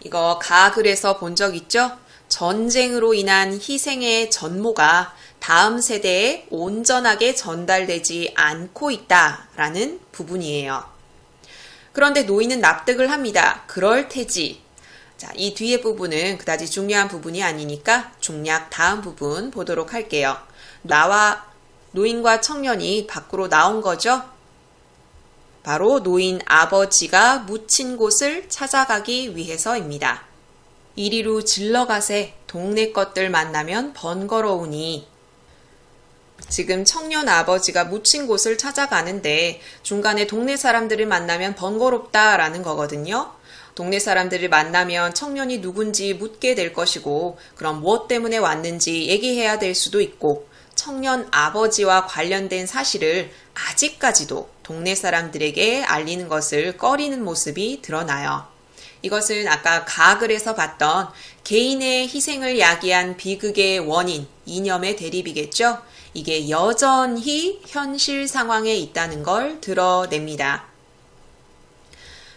이거 가글에서 본 적 있죠? 전쟁으로 인한 희생의 전모가 다음 세대에 온전하게 전달되지 않고 있다라는 부분이에요. 그런데 노인은 납득을 합니다. 그럴 테지. 자, 이 뒤에 부분은 그다지 중요한 부분이 아니니까 중략 다음 부분 보도록 할게요. 노인과 청년이 밖으로 나온 거죠. 바로 노인 아버지가 묻힌 곳을 찾아가기 위해서입니다. 이리로 질러가세 동네 것들 만나면 번거로우니. 지금 청년 아버지가 묻힌 곳을 찾아가는데 중간에 동네 사람들을 만나면 번거롭다라는 거거든요. 동네 사람들을 만나면 청년이 누군지 묻게 될 것이고 그럼 무엇 때문에 왔는지 얘기해야 될 수도 있고 청년 아버지와 관련된 사실을 아직까지도 동네 사람들에게 알리는 것을 꺼리는 모습이 드러나요. 이것은 아까 가글에서 봤던 개인의 희생을 야기한 비극의 원인, 이념의 대립이겠죠. 이게 여전히 현실 상황에 있다는 걸 드러냅니다.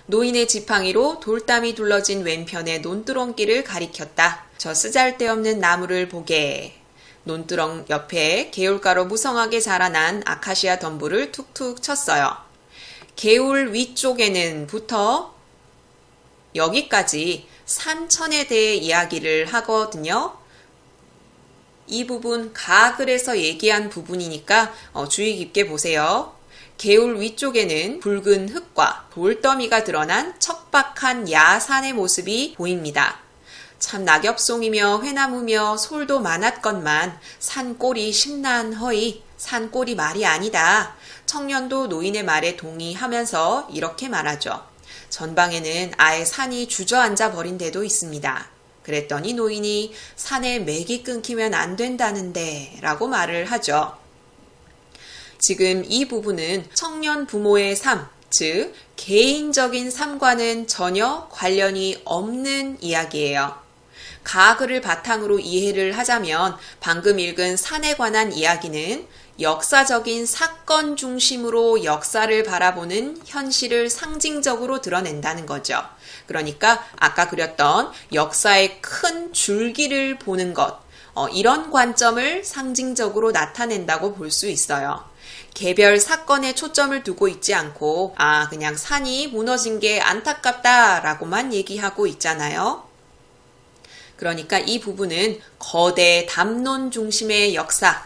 노인의 지팡이로 돌담이 둘러진 왼편의 논두렁길을 가리켰다. 저 쓰잘데없는 나무를 보게. 논두렁 옆에 개울가로 무성하게 자라난 아카시아 덤불을 툭툭 쳤어요. 개울 위쪽에는 부터 여기까지 산천에 대해 이야기를 하거든요. 이 부분 가글에서 얘기한 부분이니까 주의 깊게 보세요. 개울 위쪽에는 붉은 흙과 돌더미가 드러난 척박한 야산의 모습이 보입니다. 참 낙엽송이며 회나무며 솔도 많았건만 산골이 심란허이 산골이 말이 아니다. 청년도 노인의 말에 동의하면서 이렇게 말하죠. 전방에는 아예 산이 주저앉아 버린 데도 있습니다. 그랬더니 노인이 산에 맥이 끊기면 안 된다는데 라고 말을 하죠. 지금 이 부분은 청년 부모의 삶, 즉 개인적인 삶과는 전혀 관련이 없는 이야기예요. 가글을 바탕으로 이해를 하자면 방금 읽은 산에 관한 이야기는 역사적인 사건 중심으로 역사를 바라보는 현실을 상징적으로 드러낸다는 거죠. 그러니까 아까 그렸던 역사의 큰 줄기를 보는 것, 이런 관점을 상징적으로 나타낸다고 볼 수 있어요. 개별 사건에 초점을 두고 있지 않고 그냥 산이 무너진 게 안타깝다라고만 얘기하고 있잖아요. 그러니까 이 부분은 거대 담론 중심의 역사,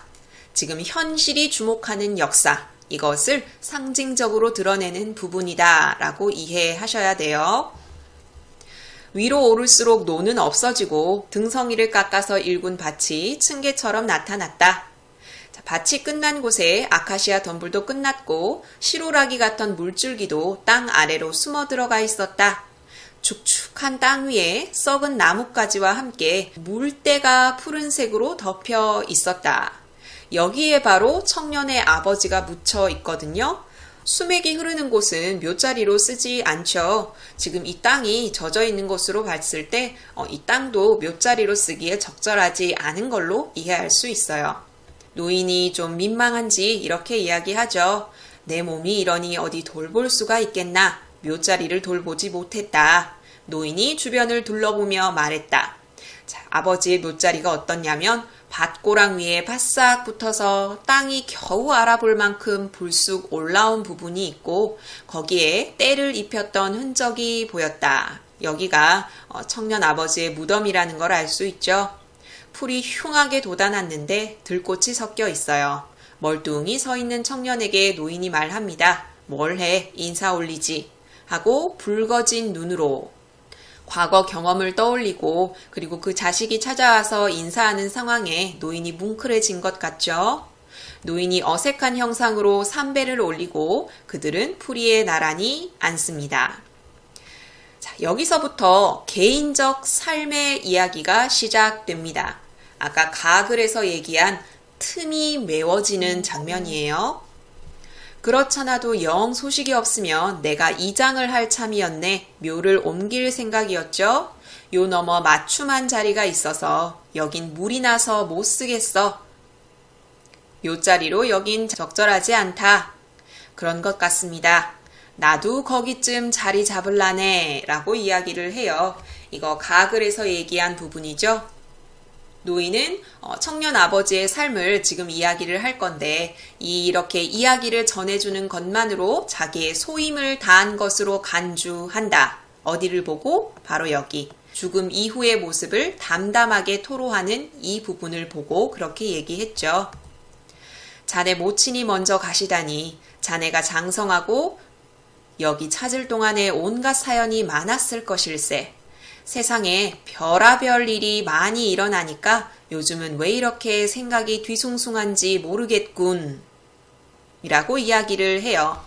지금 현실이 주목하는 역사, 이것을 상징적으로 드러내는 부분이다 라고 이해하셔야 돼요. 위로 오를수록 노는 없어지고 등성이를 깎아서 일군 밭이 층계처럼 나타났다. 자, 밭이 끝난 곳에 아카시아 덤불도 끝났고 시로라기 같던 물줄기도 땅 아래로 숨어 들어가 있었다. 축축한 땅 위에 썩은 나뭇가지와 함께 물때가 푸른색으로 덮여 있었다. 여기에 바로 청년의 아버지가 묻혀 있거든요. 수맥이 흐르는 곳은 묘자리로 쓰지 않죠. 지금 이 땅이 젖어 있는 것으로 봤을 때 이 땅도 묘자리로 쓰기에 적절하지 않은 걸로 이해할 수 있어요. 노인이 좀 민망한지 이렇게 이야기하죠. 내 몸이 이러니 어디 돌볼 수가 있겠나. 묘자리를 돌보지 못했다. 노인이 주변을 둘러보며 말했다. 자, 아버지의 묘자리가 어떻냐면 밭고랑 위에 바싹 붙어서 땅이 겨우 알아볼 만큼 불쑥 올라온 부분이 있고 거기에 때를 입혔던 흔적이 보였다. 여기가 청년 아버지의 무덤이라는 걸 알 수 있죠. 풀이 흉하게 돋아났는데 들꽃이 섞여 있어요. 멀뚱히 서 있는 청년에게 노인이 말합니다. 뭘 해? 인사 올리지. 하고 붉어진 눈으로 과거 경험을 떠올리고 그리고 그 자식이 찾아와서 인사하는 상황에 노인이 뭉클해진 것 같죠. 노인이 어색한 형상으로 삼배를 올리고 그들은 풀이에 나란히 앉습니다. 자, 여기서부터 개인적 삶의 이야기가 시작됩니다. 아까 가글에서 얘기한 틈이 메워지는 장면이에요. 그렇잖아도 영 소식이 없으면 내가 이장을 할 참이었네. 묘를 옮길 생각이었죠. 요 너머 맞춤한 자리가 있어서 여긴 물이 나서 못 쓰겠어. 묘자리로 여긴 적절하지 않다. 그런 것 같습니다. 나도 거기쯤 자리 잡을라네 라고 이야기를 해요. 이거 가글에서 얘기한 부분이죠. 노인은 청년 아버지의 삶을 지금 이야기를 할 건데 이렇게 이야기를 전해주는 것만으로 자기의 소임을 다한 것으로 간주한다. 어디를 보고? 바로 여기. 죽음 이후의 모습을 담담하게 토로하는 이 부분을 보고 그렇게 얘기했죠. 자네 모친이 먼저 가시다니 자네가 장성하고 여기 찾을 동안에 온갖 사연이 많았을 것일세. 세상에 별아별 일이 많이 일어나니까 요즘은 왜 이렇게 생각이 뒤숭숭한지 모르겠군. 이라고 이야기를 해요.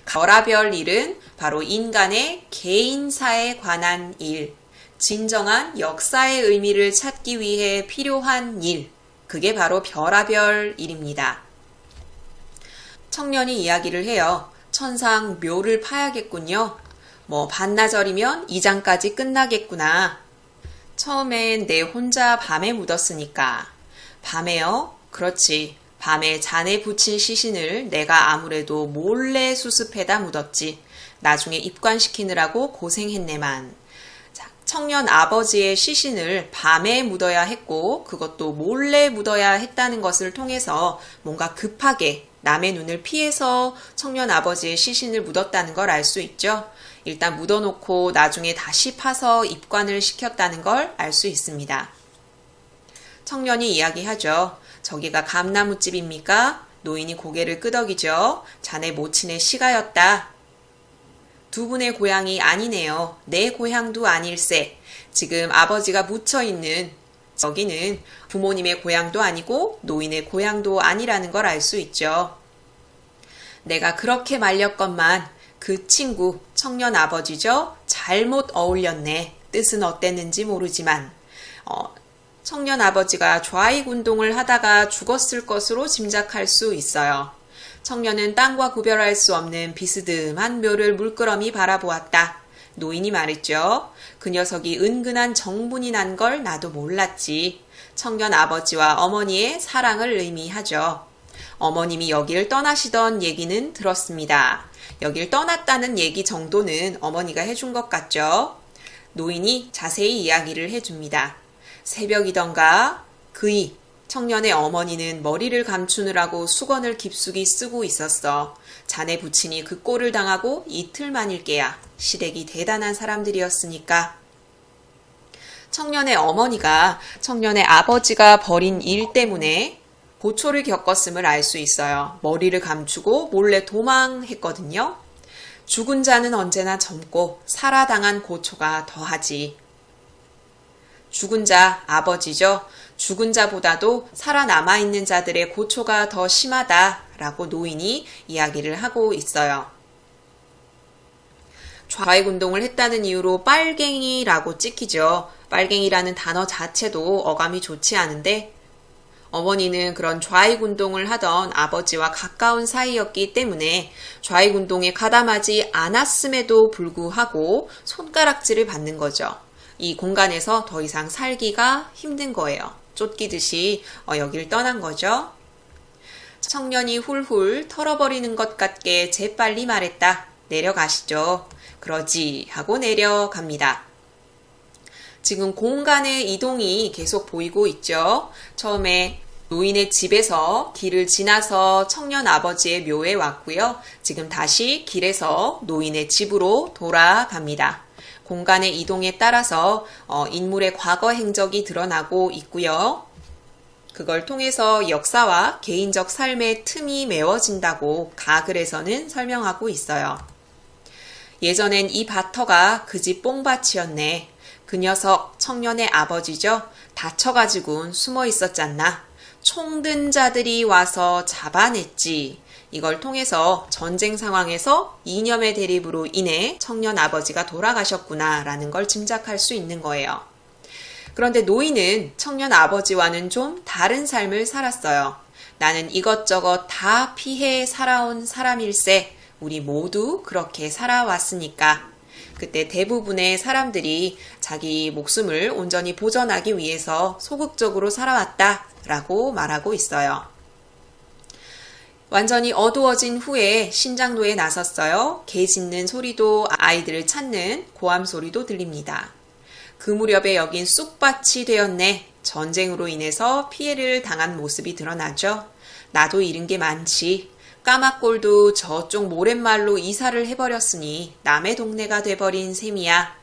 별아별 일은 바로 인간의 개인사에 관한 일, 진정한 역사의 의미를 찾기 위해 필요한 일, 그게 바로 별아별 일입니다. 청년이 이야기를 해요. 천상 묘를 파야겠군요. 반나절이면 이장까지 끝나겠구나. 처음엔 내 혼자 밤에 묻었으니까. 밤에요? 그렇지. 밤에 잔에 붙인 시신을 내가 아무래도 몰래 수습해다 묻었지. 나중에 입관시키느라고 고생했네만. 자, 청년 아버지의 시신을 밤에 묻어야 했고 그것도 몰래 묻어야 했다는 것을 통해서 뭔가 급하게 남의 눈을 피해서 청년 아버지의 시신을 묻었다는 걸 알 수 있죠. 일단 묻어놓고 나중에 다시 파서 입관을 시켰다는 걸 알 수 있습니다. 청년이 이야기하죠. 저기가 감나무집입니까? 노인이 고개를 끄덕이죠. 자네 모친의 시가였다. 두 분의 고향이 아니네요. 내 고향도 아닐세. 지금 아버지가 묻혀있는 저기는 부모님의 고향도 아니고 노인의 고향도 아니라는 걸 알 수 있죠. 내가 그렇게 말렸건만 그 친구, 청년 아버지죠? 잘못 어울렸네. 뜻은 어땠는지 모르지만 청년 아버지가 좌익 운동을 하다가 죽었을 것으로 짐작할 수 있어요. 청년은 땅과 구별할 수 없는 비스듬한 묘를 물끄러미 바라보았다. 노인이 말했죠. 그 녀석이 은근한 정분이 난 걸 나도 몰랐지. 청년 아버지와 어머니의 사랑을 의미하죠. 어머님이 여기를 떠나시던 얘기는 들었습니다. 여길 떠났다는 얘기 정도는 어머니가 해준 것 같죠. 노인이 자세히 이야기를 해줍니다. 새벽이던가 그이 청년의 어머니는 머리를 감추느라고 수건을 깊숙이 쓰고 있었어. 자네 부친이 그 꼴을 당하고 이틀 만일 게야. 시댁이 대단한 사람들이었으니까. 청년의 어머니가 청년의 아버지가 벌인 일 때문에 고초를 겪었음을 알 수 있어요. 머리를 감추고 몰래 도망했거든요. 죽은 자는 언제나 젊고 살아당한 고초가 더하지. 죽은 자 아버지죠. 죽은 자보다도 살아남아 있는 자들의 고초가 더 심하다라고 노인이 이야기를 하고 있어요. 좌익운동을 했다는 이유로 빨갱이라고 찍히죠. 빨갱이라는 단어 자체도 어감이 좋지 않은데 어머니는 그런 좌익운동을 하던 아버지와 가까운 사이였기 때문에 좌익운동에 가담하지 않았음에도 불구하고 손가락질을 받는 거죠. 이 공간에서 더 이상 살기가 힘든 거예요. 쫓기듯이 여길 떠난 거죠. 청년이 훌훌 털어버리는 것 같게 재빨리 말했다. 내려가시죠. 그러지 하고 내려갑니다. 지금 공간의 이동이 계속 보이고 있죠. 처음에 노인의 집에서 길을 지나서 청년 아버지의 묘에 왔고요. 지금 다시 길에서 노인의 집으로 돌아갑니다. 공간의 이동에 따라서 인물의 과거 행적이 드러나고 있고요. 그걸 통해서 역사와 개인적 삶의 틈이 메워진다고 가글에서는 설명하고 있어요. 예전엔 이 밭터가 그 집 뽕밭이었네. 그 녀석 청년의 아버지죠. 다쳐가지고 숨어 있었잖나. 총든 자들이 와서 잡아냈지. 이걸 통해서 전쟁 상황에서 이념의 대립으로 인해 청년 아버지가 돌아가셨구나 라는 걸 짐작할 수 있는 거예요. 그런데 노인은 청년 아버지와는 좀 다른 삶을 살았어요. 나는 이것저것 다 피해 살아온 사람일세. 우리 모두 그렇게 살아왔으니까. 그때 대부분의 사람들이 자기 목숨을 온전히 보전하기 위해서 소극적으로 살아왔다라고 말하고 있어요. 완전히 어두워진 후에 신장로에 나섰어요. 개 짖는 소리도 아이들을 찾는 고함 소리도 들립니다. 그 무렵에 여긴 쑥밭이 되었네. 전쟁으로 인해서 피해를 당한 모습이 드러나죠. 나도 잃은 게 많지. 까막골도 저쪽 모랫말로 이사를 해버렸으니 남의 동네가 돼버린 셈이야.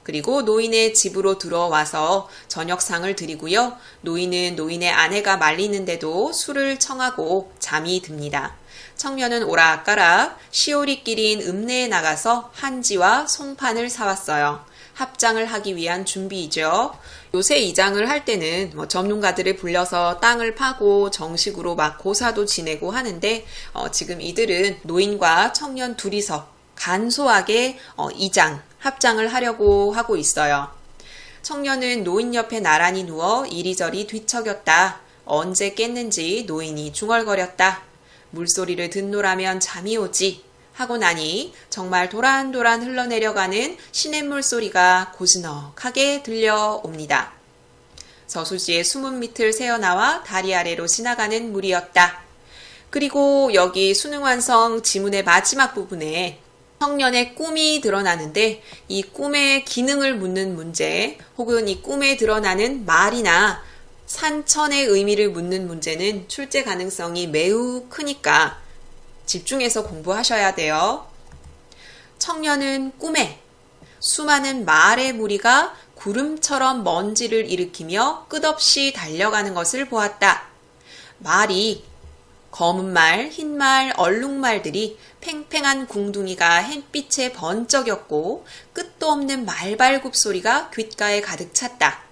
그리고 노인의 집으로 들어와서 저녁상을 드리고요. 노인은 노인의 아내가 말리는데도 술을 청하고 잠이 듭니다. 청년은 오락가락 시오리끼린 읍내에 나가서 한지와 송판을 사왔어요. 합장을 하기 위한 준비이죠. 요새 이장을 할 때는 전문가들을 불려서 땅을 파고 정식으로 막 고사도 지내고 하는데 지금 이들은 노인과 청년 둘이서 간소하게 이장, 합장을 하려고 하고 있어요. 청년은 노인 옆에 나란히 누워 이리저리 뒤척였다. 언제 깼는지 노인이 중얼거렸다. 물소리를 듣노라면 잠이 오지. 하고 나니 정말 도란도란 흘러내려가는 시냇물 소리가 고즈넉하게 들려옵니다. 저수지의 숨은 밑을 새어나와 다리 아래로 지나가는 물이었다. 그리고 여기 수능완성 지문의 마지막 부분에 청년의 꿈이 드러나는데 이 꿈의 기능을 묻는 문제 혹은 이 꿈에 드러나는 말이나 산천의 의미를 묻는 문제는 출제 가능성이 매우 크니까 집중해서 공부하셔야 돼요. 청년은 꿈에 수많은 말의 무리가 구름처럼 먼지를 일으키며 끝없이 달려가는 것을 보았다. 말이 검은 말, 흰 말, 얼룩말들이 팽팽한 궁둥이가 햇빛에 번쩍였고 끝도 없는 말발굽 소리가 귓가에 가득 찼다.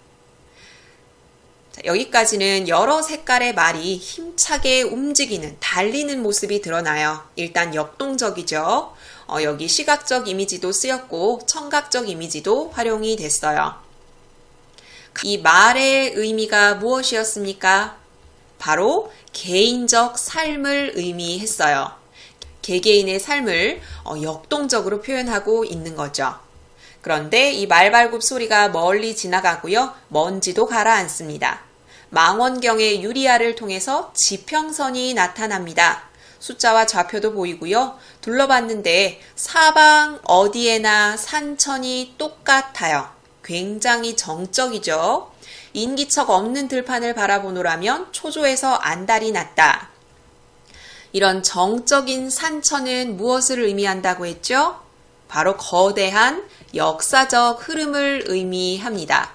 여기까지는 여러 색깔의 말이 힘차게 움직이는, 달리는 모습이 드러나요. 일단 역동적이죠. 여기 시각적 이미지도 쓰였고 청각적 이미지도 활용이 됐어요. 이 말의 의미가 무엇이었습니까? 바로 개인적 삶을 의미했어요. 개개인의 삶을 역동적으로 표현하고 있는 거죠. 그런데 이 말발굽 소리가 멀리 지나가고요. 먼지도 가라앉습니다. 망원경의 유리알을 통해서 지평선이 나타납니다. 숫자와 좌표도 보이고요. 둘러봤는데 사방 어디에나 산천이 똑같아요. 굉장히 정적이죠. 인기척 없는 들판을 바라보노라면 초조해서 안달이 났다. 이런 정적인 산천은 무엇을 의미한다고 했죠? 바로 거대한 역사적 흐름을 의미합니다.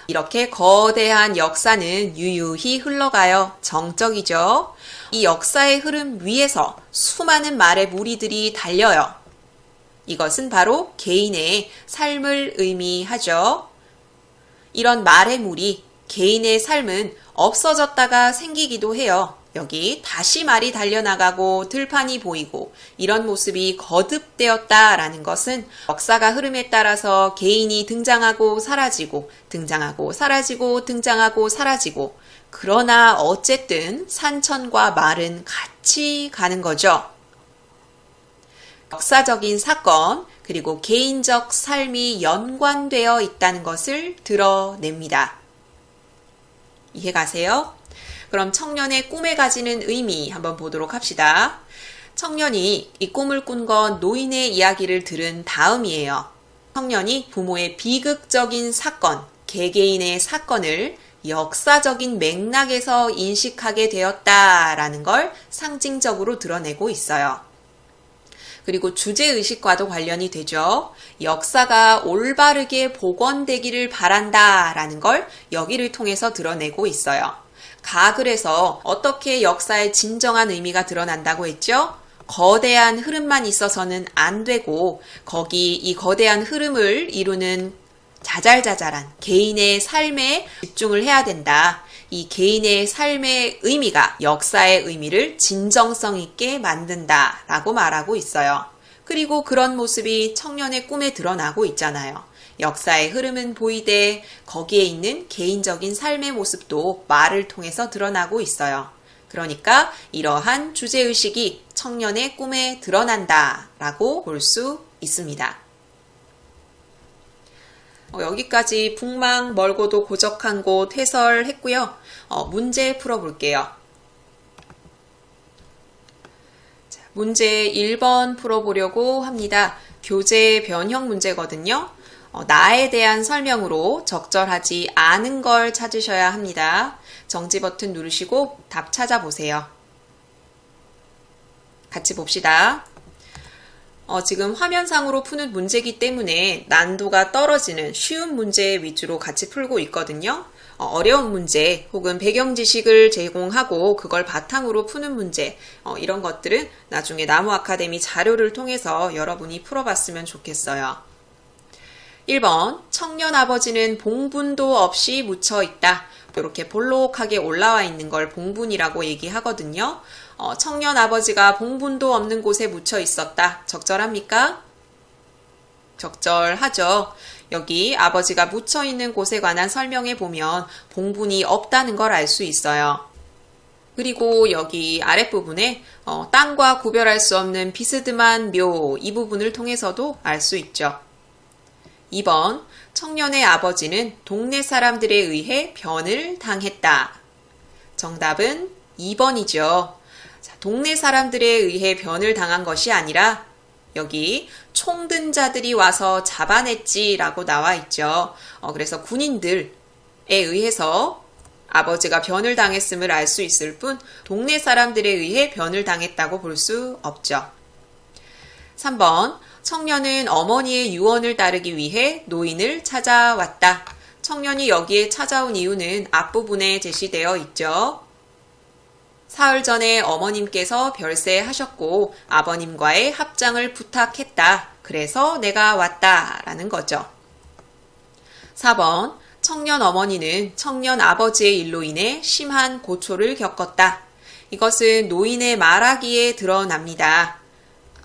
이렇게 거대한 역사는 유유히 흘러가요. 정적이죠. 이 역사의 흐름 위에서 수많은 말의 무리들이 달려요. 이것은 바로 개인의 삶을 의미하죠. 이런 말해물이 개인의 삶은 없어졌다가 생기기도 해요. 여기 다시 말이 달려나가고 들판이 보이고 이런 모습이 거듭되었다라는 것은 역사가 흐름에 따라서 개인이 등장하고 사라지고 등장하고 사라지고 등장하고 사라지고 그러나 어쨌든 산천과 말은 같이 가는 거죠. 역사적인 사건 그리고 개인적 삶이 연관되어 있다는 것을 드러냅니다. 이해가세요? 그럼 청년의 꿈에 가지는 의미 한번 보도록 합시다. 청년이 이 꿈을 꾼 건 노인의 이야기를 들은 다음이에요. 청년이 부모의 비극적인 사건, 개개인의 사건을 역사적인 맥락에서 인식하게 되었다라는 걸 상징적으로 드러내고 있어요. 그리고 주제의식과도 관련이 되죠. 역사가 올바르게 복원되기를 바란다라는 걸 여기를 통해서 드러내고 있어요. 가글에서 어떻게 역사의 진정한 의미가 드러난다고 했죠? 거대한 흐름만 있어서는 안 되고 거기 이 거대한 흐름을 이루는 자잘자잘한 개인의 삶에 집중을 해야 된다. 이 개인의 삶의 의미가 역사의 의미를 진정성 있게 만든다라고 말하고 있어요. 그리고 그런 모습이 청년의 꿈에 드러나고 있잖아요. 역사의 흐름은 보이되 거기에 있는 개인적인 삶의 모습도 말을 통해서 드러나고 있어요. 그러니까 이러한 주제의식이 청년의 꿈에 드러난다라고 볼 수 있습니다. 여기까지 북망 멀고도 고적한 곳 해설했고요. 문제 풀어볼게요. 자, 문제 1번 풀어보려고 합니다. 교재 변형 문제거든요. 나에 대한 설명으로 적절하지 않은 걸 찾으셔야 합니다. 정지 버튼 누르시고 답 찾아보세요. 같이 봅시다. 지금 화면상으로 푸는 문제이기 때문에 난도가 떨어지는 쉬운 문제 위주로 같이 풀고 있거든요. 어려운 문제 혹은 배경 지식을 제공하고 그걸 바탕으로 푸는 문제 이런 것들은 나중에 나무 아카데미 자료를 통해서 여러분이 풀어봤으면 좋겠어요. 1번 청년 아버지는 봉분도 없이 묻혀 있다. 이렇게 볼록하게 올라와 있는 걸 봉분이라고 얘기하거든요. 청년 아버지가 봉분도 없는 곳에 묻혀 있었다. 적절합니까? 적절하죠. 여기 아버지가 묻혀 있는 곳에 관한 설명에 보면 봉분이 없다는 걸 알 수 있어요. 그리고 여기 아랫부분에 땅과 구별할 수 없는 비스듬한 묘 이 부분을 통해서도 알 수 있죠. 2번 청년의 아버지는 동네 사람들에 의해 변을 당했다. 정답은 2번이죠. 자, 동네 사람들에 의해 변을 당한 것이 아니라 여기 총든 자들이 와서 잡아냈지라고 나와 있죠. 그래서 군인들에 의해서 아버지가 변을 당했음을 알 수 있을 뿐 동네 사람들에 의해 변을 당했다고 볼 수 없죠. 3번 청년은 어머니의 유언을 따르기 위해 노인을 찾아왔다. 청년이 여기에 찾아온 이유는 앞부분에 제시되어 있죠. 사흘 전에 어머님께서 별세하셨고 아버님과의 합장을 부탁했다. 그래서 내가 왔다 라는 거죠. 4번 청년 어머니는 청년 아버지의 일로 인해 심한 고초를 겪었다. 이것은 노인의 말하기에 드러납니다.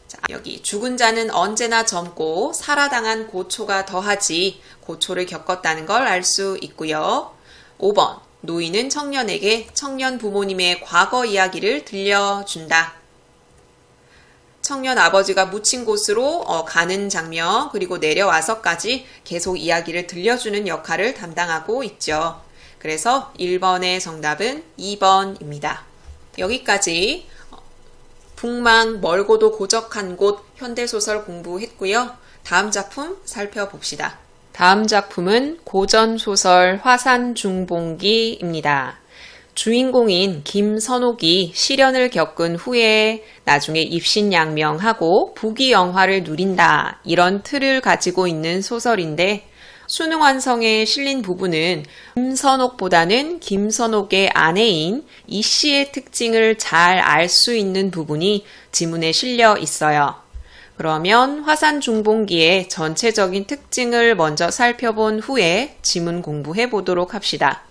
자, 여기 죽은 자는 언제나 젊고 살아당한 고초가 더하지 고초를 겪었다는 걸 알 수 있고요. 5번 노인은 청년에게 청년 부모님의 과거 이야기를 들려준다. 청년 아버지가 묻힌 곳으로 가는 장면 그리고 내려와서까지 계속 이야기를 들려주는 역할을 담당하고 있죠. 그래서 1번의 정답은 2번입니다. 여기까지 북망 멀고도 고적한 곳 현대소설 공부했고요. 다음 작품 살펴봅시다. 다음 작품은 고전소설 화산중봉기입니다. 주인공인 김선옥이 시련을 겪은 후에 나중에 입신양명하고 부귀영화를 누린다. 이런 틀을 가지고 있는 소설인데 수능완성에 실린 부분은 김선옥보다는 김선옥의 아내인 이 씨의 특징을 잘 알 수 있는 부분이 지문에 실려 있어요. 그러면 화산중봉기의 전체적인 특징을 먼저 살펴본 후에 지문 공부해 보도록 합시다.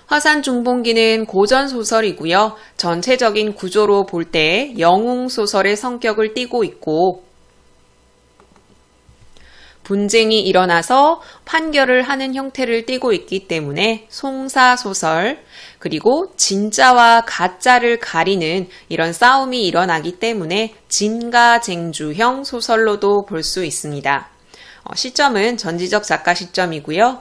화산중봉기는 고전소설이고요. 전체적인 구조로 볼 때 영웅소설의 성격을 띠고 있고 분쟁이 일어나서 판결을 하는 형태를 띠고 있기 때문에 송사소설, 그리고 진짜와 가짜를 가리는 이런 싸움이 일어나기 때문에 진가쟁주형 소설로도 볼 수 있습니다. 시점은 전지적 작가 시점이고요.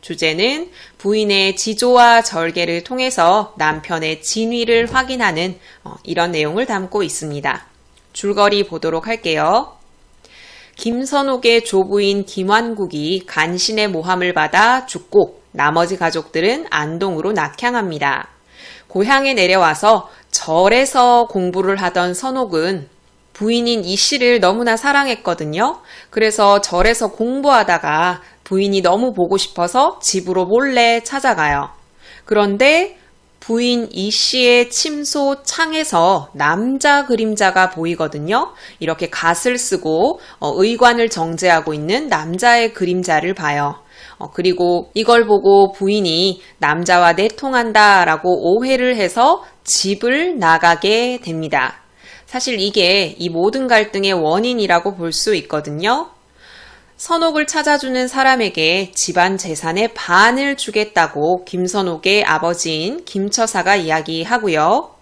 주제는 부인의 지조와 절개를 통해서 남편의 진위를 확인하는 이런 내용을 담고 있습니다. 줄거리 보도록 할게요. 김선옥의 조부인 김완국이 간신의 모함을 받아 죽고 나머지 가족들은 안동으로 낙향합니다. 고향에 내려와서 절에서 공부를 하던 선옥은 부인인 이 씨를 너무나 사랑했거든요. 그래서 절에서 공부하다가 부인이 너무 보고 싶어서 집으로 몰래 찾아가요. 그런데 부인 이 씨의 침소 창에서 남자 그림자가 보이거든요. 이렇게 갓을 쓰고 의관을 정제하고 있는 남자의 그림자를 봐요. 그리고 이걸 보고 부인이 남자와 내통한다 라고 오해를 해서 집을 나가게 됩니다. 사실 이게 이 모든 갈등의 원인이라고 볼 수 있거든요. 선옥을 찾아주는 사람에게 집안 재산의 반을 주겠다고 김선옥의 아버지인 김처사가 이야기하고요.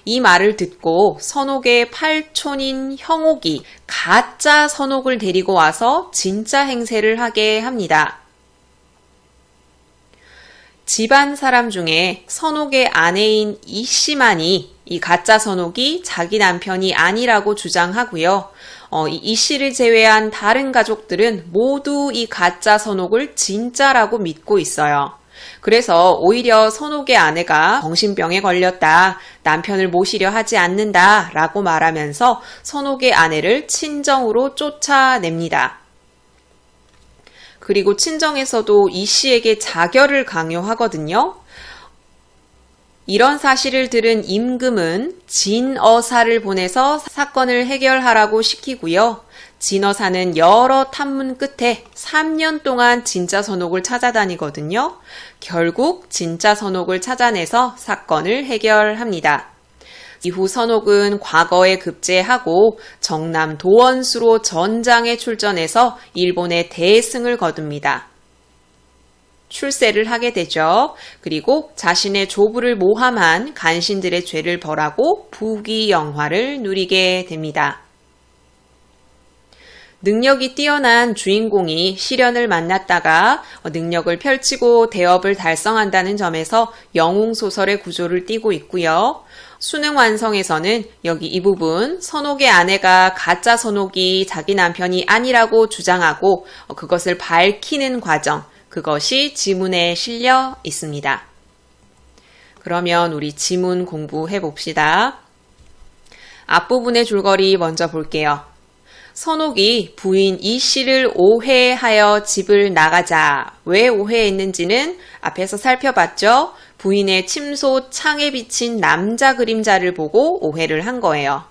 이 말을 듣고 선옥의 팔촌인 형옥이 가짜 선옥을 데리고 와서 진짜 행세를 하게 합니다. 집안 사람 중에 선옥의 아내인 이 씨만이 이 가짜 선옥이 자기 남편이 아니라고 주장하고요. 이 씨를 제외한 다른 가족들은 모두 이 가짜 선옥을 진짜라고 믿고 있어요. 그래서 오히려 선옥의 아내가 정신병에 걸렸다, 남편을 모시려 하지 않는다 라고 말하면서 선옥의 아내를 친정으로 쫓아냅니다. 그리고 친정에서도 이 씨에게 자결을 강요하거든요. 이런 사실을 들은 임금은 진어사를 보내서 사건을 해결하라고 시키고요. 진어사는 여러 탐문 끝에 3년 동안 진짜 선옥을 찾아다니거든요. 결국 진짜 선옥을 찾아내서 사건을 해결합니다. 이후 선옥은 과거에 급제하고 정남 도원수로 전장에 출전해서 일본의 대승을 거둡니다. 출세를 하게 되죠. 그리고 자신의 조부를 모함한 간신들의 죄를 벌하고 부귀영화를 누리게 됩니다. 능력이 뛰어난 주인공이 시련을 만났다가 능력을 펼치고 대업을 달성한다는 점에서 영웅소설의 구조를 띠고 있고요. 수능완성에서는 여기 이 부분 선옥의 아내가 가짜 선옥이 자기 남편이 아니라고 주장하고 그것을 밝히는 과정, 그것이 지문에 실려 있습니다. 그러면 우리 지문 공부해 봅시다. 앞부분의 줄거리 먼저 볼게요. 선옥이 부인 이 씨를 오해하여 집을 나가자. 왜 오해했는지는 앞에서 살펴봤죠. 부인의 침소 창에 비친 남자 그림자를 보고 오해를 한 거예요.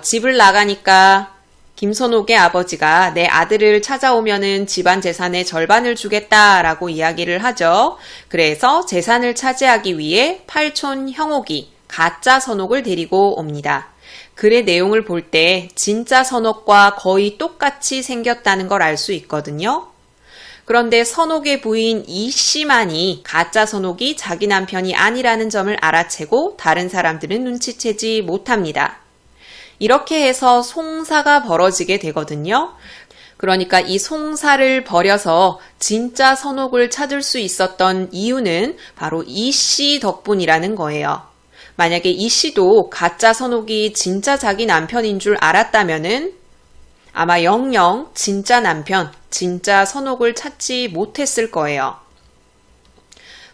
집을 나가니까 김선옥의 아버지가 내 아들을 찾아오면은 집안 재산의 절반을 주겠다라고 이야기를 하죠. 그래서 재산을 차지하기 위해 팔촌 형옥이 가짜 선옥을 데리고 옵니다. 글의 내용을 볼 때 진짜 선옥과 거의 똑같이 생겼다는 걸 알 수 있거든요. 그런데 선옥의 부인 이 씨만이 가짜 선옥이 자기 남편이 아니라는 점을 알아채고 다른 사람들은 눈치채지 못합니다. 이렇게 해서 송사가 벌어지게 되거든요. 그러니까 이 송사를 벌여서 진짜 선옥을 찾을 수 있었던 이유는 바로 이 씨 덕분이라는 거예요. 만약에 이 씨도 가짜 선옥이 진짜 자기 남편인 줄 알았다면은 아마 영영 진짜 남편, 진짜 선옥을 찾지 못했을 거예요.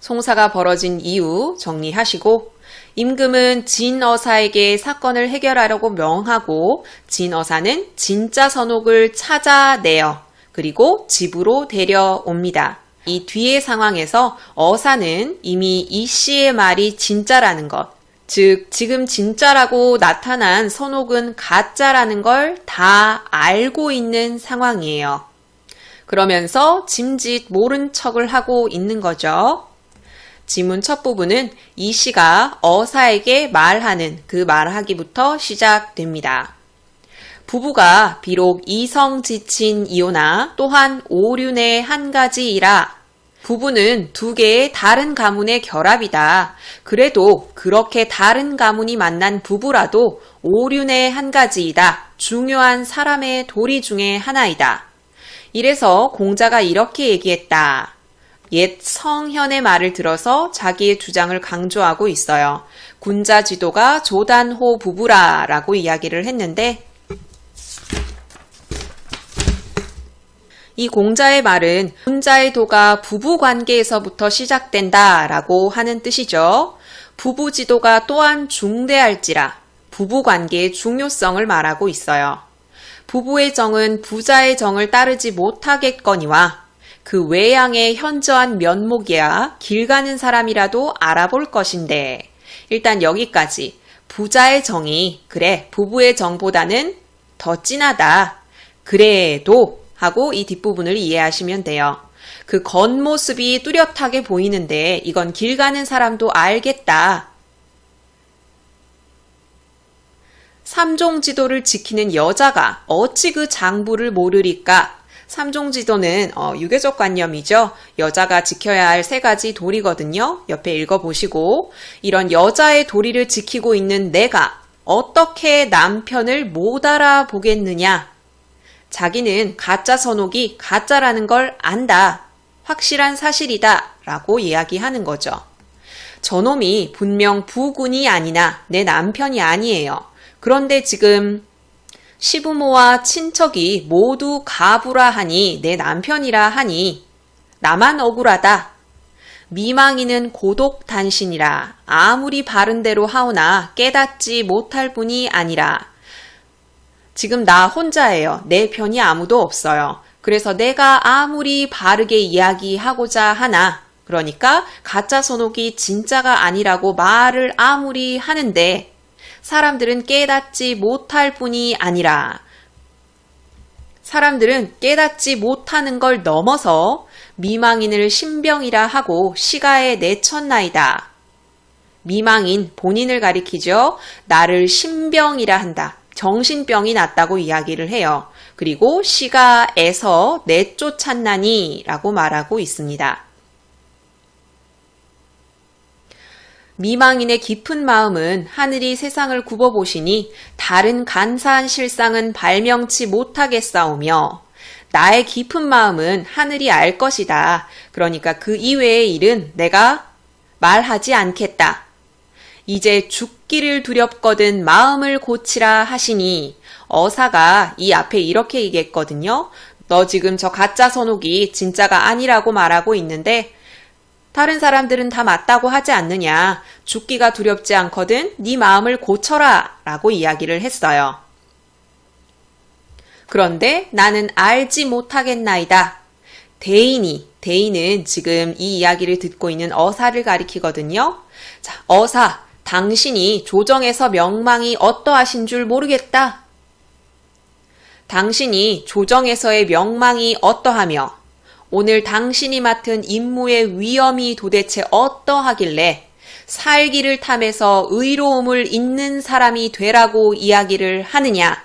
송사가 벌어진 이유 정리하시고 임금은 진어사에게 사건을 해결하려고 명하고 진어사는 진짜 선옥을 찾아내요. 그리고 집으로 데려옵니다. 이 뒤의 상황에서 어사는 이미 이 씨의 말이 진짜라는 것, 즉, 지금 진짜라고 나타난 선옥은 가짜라는 걸 다 알고 있는 상황이에요. 그러면서 짐짓 모른 척을 하고 있는 거죠. 지문 첫 부분은 이 씨가 어사에게 말하는 그 말하기부터 시작됩니다. 부부가 비록 이성지친 이오나 또한 오륜의 한 가지이라. 부부는 두 개의 다른 가문의 결합이다. 그래도 그렇게 다른 가문이 만난 부부라도 오륜의 한 가지이다. 중요한 사람의 도리 중에 하나이다. 이래서 공자가 이렇게 얘기했다. 옛 성현의 말을 들어서 자기의 주장을 강조하고 있어요. 군자지도가 조단호 부부라 라고 이야기를 했는데 이 공자의 말은 군자의 도가 부부관계에서부터 시작된다 라고 하는 뜻이죠. 부부지도가 또한 중대할지라 부부관계의 중요성을 말하고 있어요. 부부의 정은 부자의 정을 따르지 못하겠거니와 그 외양의 현저한 면목이야 길 가는 사람이라도 알아볼 것인데 일단 여기까지 부자의 정이 그래 부부의 정보다는 더 진하다. 그래도 하고 이 뒷부분을 이해하시면 돼요. 그 겉모습이 뚜렷하게 보이는데 이건 길 가는 사람도 알겠다. 삼종지도를 지키는 여자가 어찌 그 장부를 모르리까? 삼종지도는 유교적 관념이죠. 여자가 지켜야 할 세 가지 도리거든요. 옆에 읽어보시고 이런 여자의 도리를 지키고 있는 내가 어떻게 남편을 못 알아보겠느냐? 자기는 가짜 선옥이 가짜라는 걸 안다. 확실한 사실이다. 라고 이야기하는 거죠. 저놈이 분명 부군이 아니나 내 남편이 아니에요. 그런데 지금 시부모와 친척이 모두 가부라 하니 내 남편이라 하니 나만 억울하다. 미망이는 고독단신이라 아무리 바른 대로 하오나 깨닫지 못할 뿐이 아니라 지금 나 혼자예요. 내 편이 아무도 없어요. 그래서 내가 아무리 바르게 이야기하고자 하나 그러니까 가짜 선옥이 진짜가 아니라고 말을 아무리 하는데 사람들은 깨닫지 못할 뿐이 아니라 사람들은 깨닫지 못하는 걸 넘어서 미망인을 신병이라 하고 시가에 내쳤나이다. 미망인 본인을 가리키죠. 나를 신병이라 한다. 정신병이 났다고 이야기를 해요. 그리고 시가에서 내쫓았나니 라고 말하고 있습니다. 미망인의 깊은 마음은 하늘이 세상을 굽어보시니 다른 간사한 실상은 발명치 못하겠사오며 나의 깊은 마음은 하늘이 알 것이다. 그러니까 그 이외의 일은 내가 말하지 않겠다. 이제 죽기를 두렵거든 마음을 고치라 하시니 어사가 이 앞에 이렇게 얘기했거든요. 너 지금 저 가짜 선옥이 진짜가 아니라고 말하고 있는데 다른 사람들은 다 맞다고 하지 않느냐. 죽기가 두렵지 않거든 네 마음을 고쳐라 라고 이야기를 했어요. 그런데 나는 알지 못하겠나이다. 대인은 지금 이 이야기를 듣고 있는 어사를 가리키거든요. 자, 어사, 당신이 조정에서 명망이 어떠하신 줄 모르겠다. 당신이 조정에서의 명망이 어떠하며 오늘 당신이 맡은 임무의 위엄이 도대체 어떠하길래 살기를 탐해서 의로움을 잇는 사람이 되라고 이야기를 하느냐.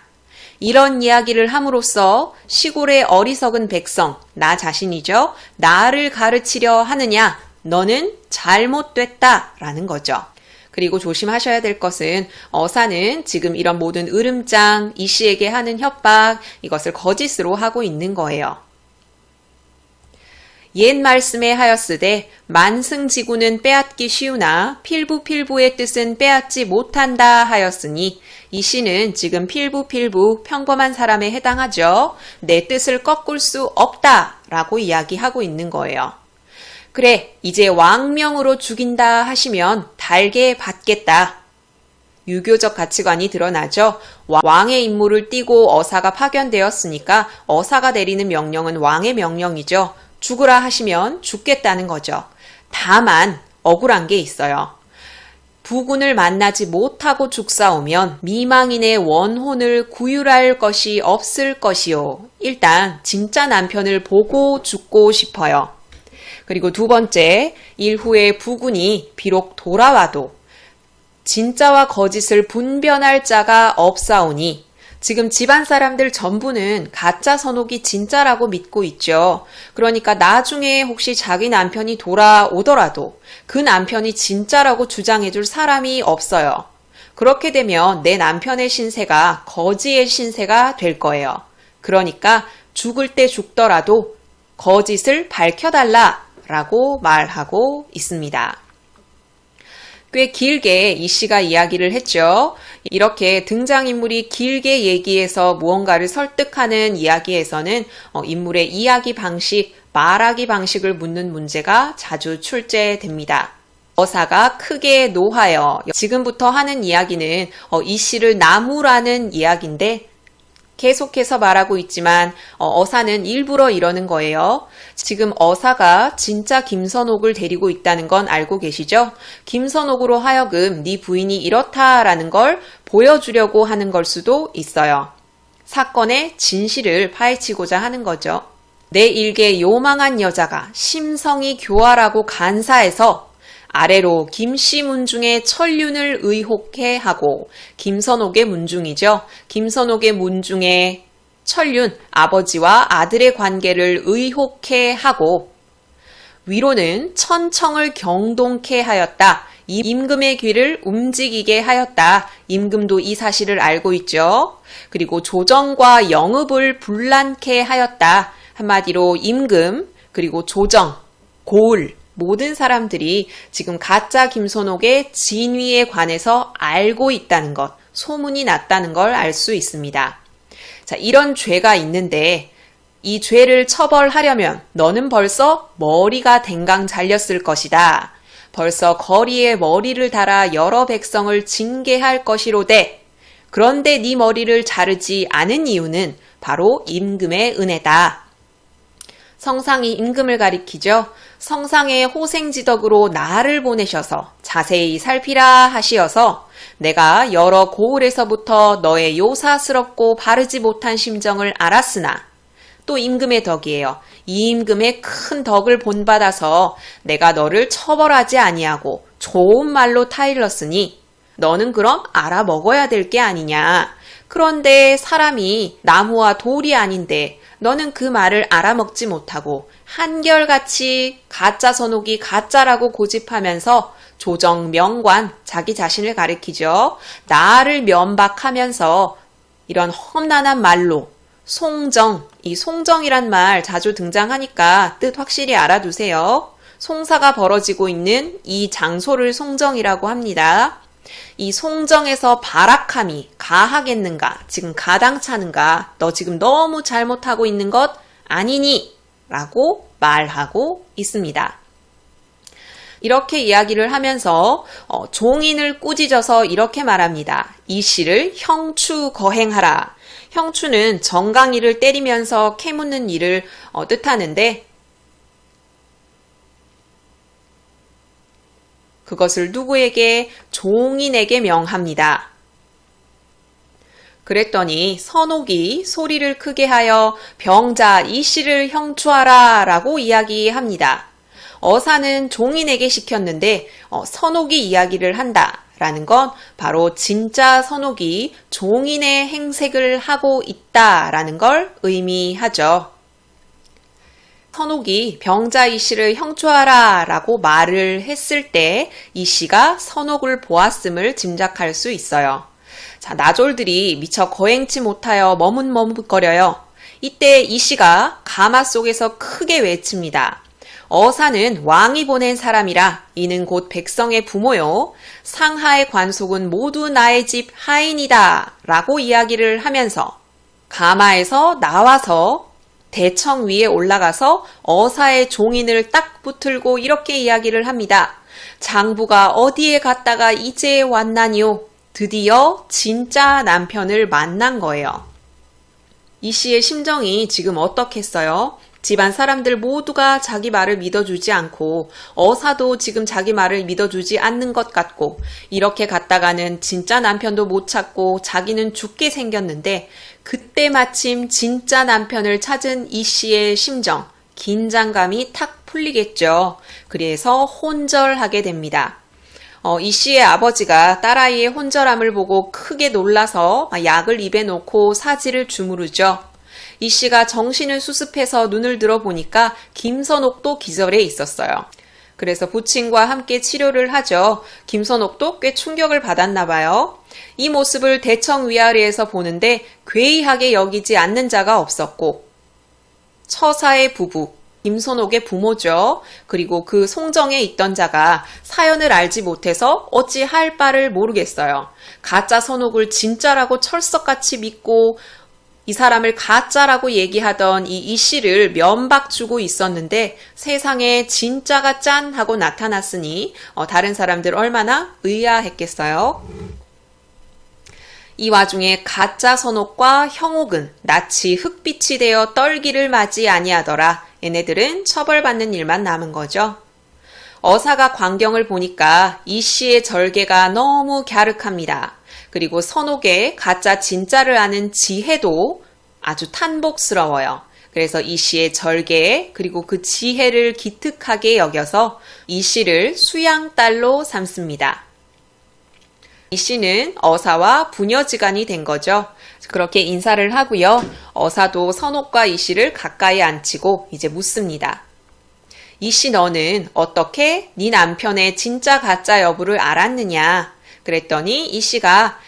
이런 이야기를 함으로써 시골의 어리석은 백성, 나 자신이죠. 나를 가르치려 하느냐. 너는 잘못됐다라는 거죠. 그리고 조심하셔야 될 것은 어사는 지금 이런 모든 으름장, 이 씨에게 하는 협박, 이것을 거짓으로 하고 있는 거예요. 옛 말씀에 하였으되 만승지구는 빼앗기 쉬우나 필부의 뜻은 빼앗지 못한다 하였으니 이 씨는 지금 필부 평범한 사람에 해당하죠. 내 뜻을 꺾을 수 없다 라고 이야기하고 있는 거예요. 그래 이제 왕명으로 죽인다 하시면 달게 받겠다. 유교적 가치관이 드러나죠. 왕의 임무를 띠고 어사가 파견되었으니까 어사가 내리는 명령은 왕의 명령이죠. 죽으라 하시면 죽겠다는 거죠. 다만 억울한 게 있어요. 부군을 만나지 못하고 죽사오면 미망인의 원혼을 구휼할 것이 없을 것이요. 일단 진짜 남편을 보고 죽고 싶어요. 그리고 두 번째, 일후에 부군이 비록 돌아와도 진짜와 거짓을 분별할 자가 없사오니, 지금 집안 사람들 전부는 가짜 선옥이 진짜라고 믿고 있죠. 그러니까 나중에 혹시 자기 남편이 돌아오더라도 그 남편이 진짜라고 주장해줄 사람이 없어요. 그렇게 되면 내 남편의 신세가 거지의 신세가 될 거예요. 그러니까 죽을 때 죽더라도 거짓을 밝혀달라라고 말하고 있습니다. 꽤 길게 이 씨가 이야기를 했죠. 이렇게 등장인물이 길게 얘기해서 무언가를 설득하는 이야기에서는 인물의 이야기 방식, 말하기 방식을 묻는 문제가 자주 출제됩니다. 어사가 크게 노하여, 지금부터 하는 이야기는 이 씨를 나무라는 이야기인데 계속해서 말하고 있지만 어사는 일부러 이러는 거예요. 지금 어사가 진짜 김선옥을 데리고 있다는 건 알고 계시죠? 김선옥으로 하여금 네 부인이 이렇다라는 걸 보여주려고 하는 걸 수도 있어요. 사건의 진실을 파헤치고자 하는 거죠. 내 일개 요망한 여자가 심성이 교활하고 간사해서 아래로 김씨 문중의 천륜을 의혹해 하고, 김선옥의 문중이죠. 김선옥의 문중에 천륜, 아버지와 아들의 관계를 의혹해 하고, 위로는 천청을 경동케 하였다. 임금의 귀를 움직이게 하였다. 임금도 이 사실을 알고 있죠. 그리고 조정과 영읍을 분란케 하였다. 한마디로 임금, 그리고 조정, 고을, 모든 사람들이 지금 가짜 김선옥의 진위에 관해서 알고 있다는 것, 소문이 났다는 걸 알 수 있습니다. 자, 이런 죄가 있는데 이 죄를 처벌하려면 너는 벌써 머리가 댕강 잘렸을 것이다. 벌써 거리에 머리를 달아 여러 백성을 징계할 것이로되, 그런데 네 머리를 자르지 않은 이유는 바로 임금의 은혜다. 성상이 임금을 가리키죠. 성상의 호생지덕으로 나를 보내셔서 자세히 살피라 하시어서 내가 여러 고을에서부터 너의 요사스럽고 바르지 못한 심정을 알았으나, 또 임금의 덕이에요. 이 임금의 큰 덕을 본받아서 내가 너를 처벌하지 아니하고 좋은 말로 타일렀으니 너는 그럼 알아먹어야 될 게 아니냐. 그런데 사람이 나무와 돌이 아닌데 너는 그 말을 알아먹지 못하고 한결같이 가짜 선옥이 가짜라고 고집하면서 조정, 명관, 자기 자신을 가리키죠. 나를 면박하면서 이런 험난한 말로 송정, 이 송정이란 말 자주 등장하니까 뜻 확실히 알아두세요. 송사가 벌어지고 있는 이 장소를 송정이라고 합니다. 이 송정에서 발악함이 가하겠는가? 지금 가당차는가? 너 지금 너무 잘못하고 있는 것 아니니? 라고 말하고 있습니다. 이렇게 이야기를 하면서 종인을 꾸짖어서 이렇게 말합니다. 이 씨를 형추 거행하라. 형추는 정강이를 때리면서 캐묻는 일을 뜻하는데, 그것을 누구에게? 종인에게 명합니다. 그랬더니 선옥이 소리를 크게 하여 병자 이 씨를 형추하라 라고 이야기합니다. 어사는 종인에게 시켰는데 선옥이 이야기를 한다 라는 건 바로 진짜 선옥이 종인의 행색을 하고 있다 라는 걸 의미하죠. 선옥이 병자 이 씨를 형추하라 라고 말을 했을 때 이 씨가 선옥을 보았음을 짐작할 수 있어요. 자, 나졸들이 미처 거행치 못하여 머뭇머뭇거려요. 이때 이 씨가 가마 속에서 크게 외칩니다. 어사는 왕이 보낸 사람이라 이는 곧 백성의 부모요. 상하의 관속은 모두 나의 집 하인이다 라고 이야기를 하면서 가마에서 나와서 대청 위에 올라가서 어사의 종인을 딱 붙들고 이렇게 이야기를 합니다. 장부가 어디에 갔다가 이제 왔나니요? 드디어 진짜 남편을 만난 거예요. 이 씨의 심정이 지금 어떻겠어요? 집안 사람들 모두가 자기 말을 믿어주지 않고 어사도 지금 자기 말을 믿어주지 않는 것 같고 이렇게 갔다가는 진짜 남편도 못 찾고 자기는 죽게 생겼는데 그때 마침 진짜 남편을 찾은 이 씨의 심정, 긴장감이 탁 풀리겠죠. 그래서 혼절하게 됩니다. 이 씨의 아버지가 딸아이의 혼절함을 보고 크게 놀라서 약을 입에 놓고 사지를 주무르죠. 이 씨가 정신을 수습해서 눈을 들어보니까 김선옥도 기절해 있었어요. 그래서 부친과 함께 치료를 하죠. 김선옥도 꽤 충격을 받았나 봐요. 이 모습을 대청 위아래에서 보는데 괴이하게 여기지 않는 자가 없었고 처사의 부부, 김선옥의 부모죠. 그리고 그 송정에 있던 자가 사연을 알지 못해서 어찌 할 바를 모르겠어요. 가짜 선옥을 진짜라고 철석같이 믿고 이 사람을 가짜라고 얘기하던 이 씨를 면박 주고 있었는데 세상에 진짜가 짠 하고 나타났으니 다른 사람들 얼마나 의아했겠어요. 이 와중에 가짜 선옥과 형옥은 낯이 흑빛이 되어 떨기를 맞이 아니하더라. 얘네들은 처벌받는 일만 남은 거죠. 어사가 광경을 보니까 이 씨의 절개가 너무 갸륵합니다. 그리고 선옥의 가짜 진짜를 아는 지혜도 아주 탄복스러워요. 그래서 이 씨의 절개 그리고 그 지혜를 기특하게 여겨서 이 씨를 수양딸로 삼습니다. 이 씨는 어사와 부녀지간이 된 거죠. 그렇게 인사를 하고요. 어사도 선옥과 이 씨를 가까이 앉히고 이제 묻습니다. 이 씨 너는 어떻게 네 남편의 진짜 가짜 여부를 알았느냐? 그랬더니 이 씨가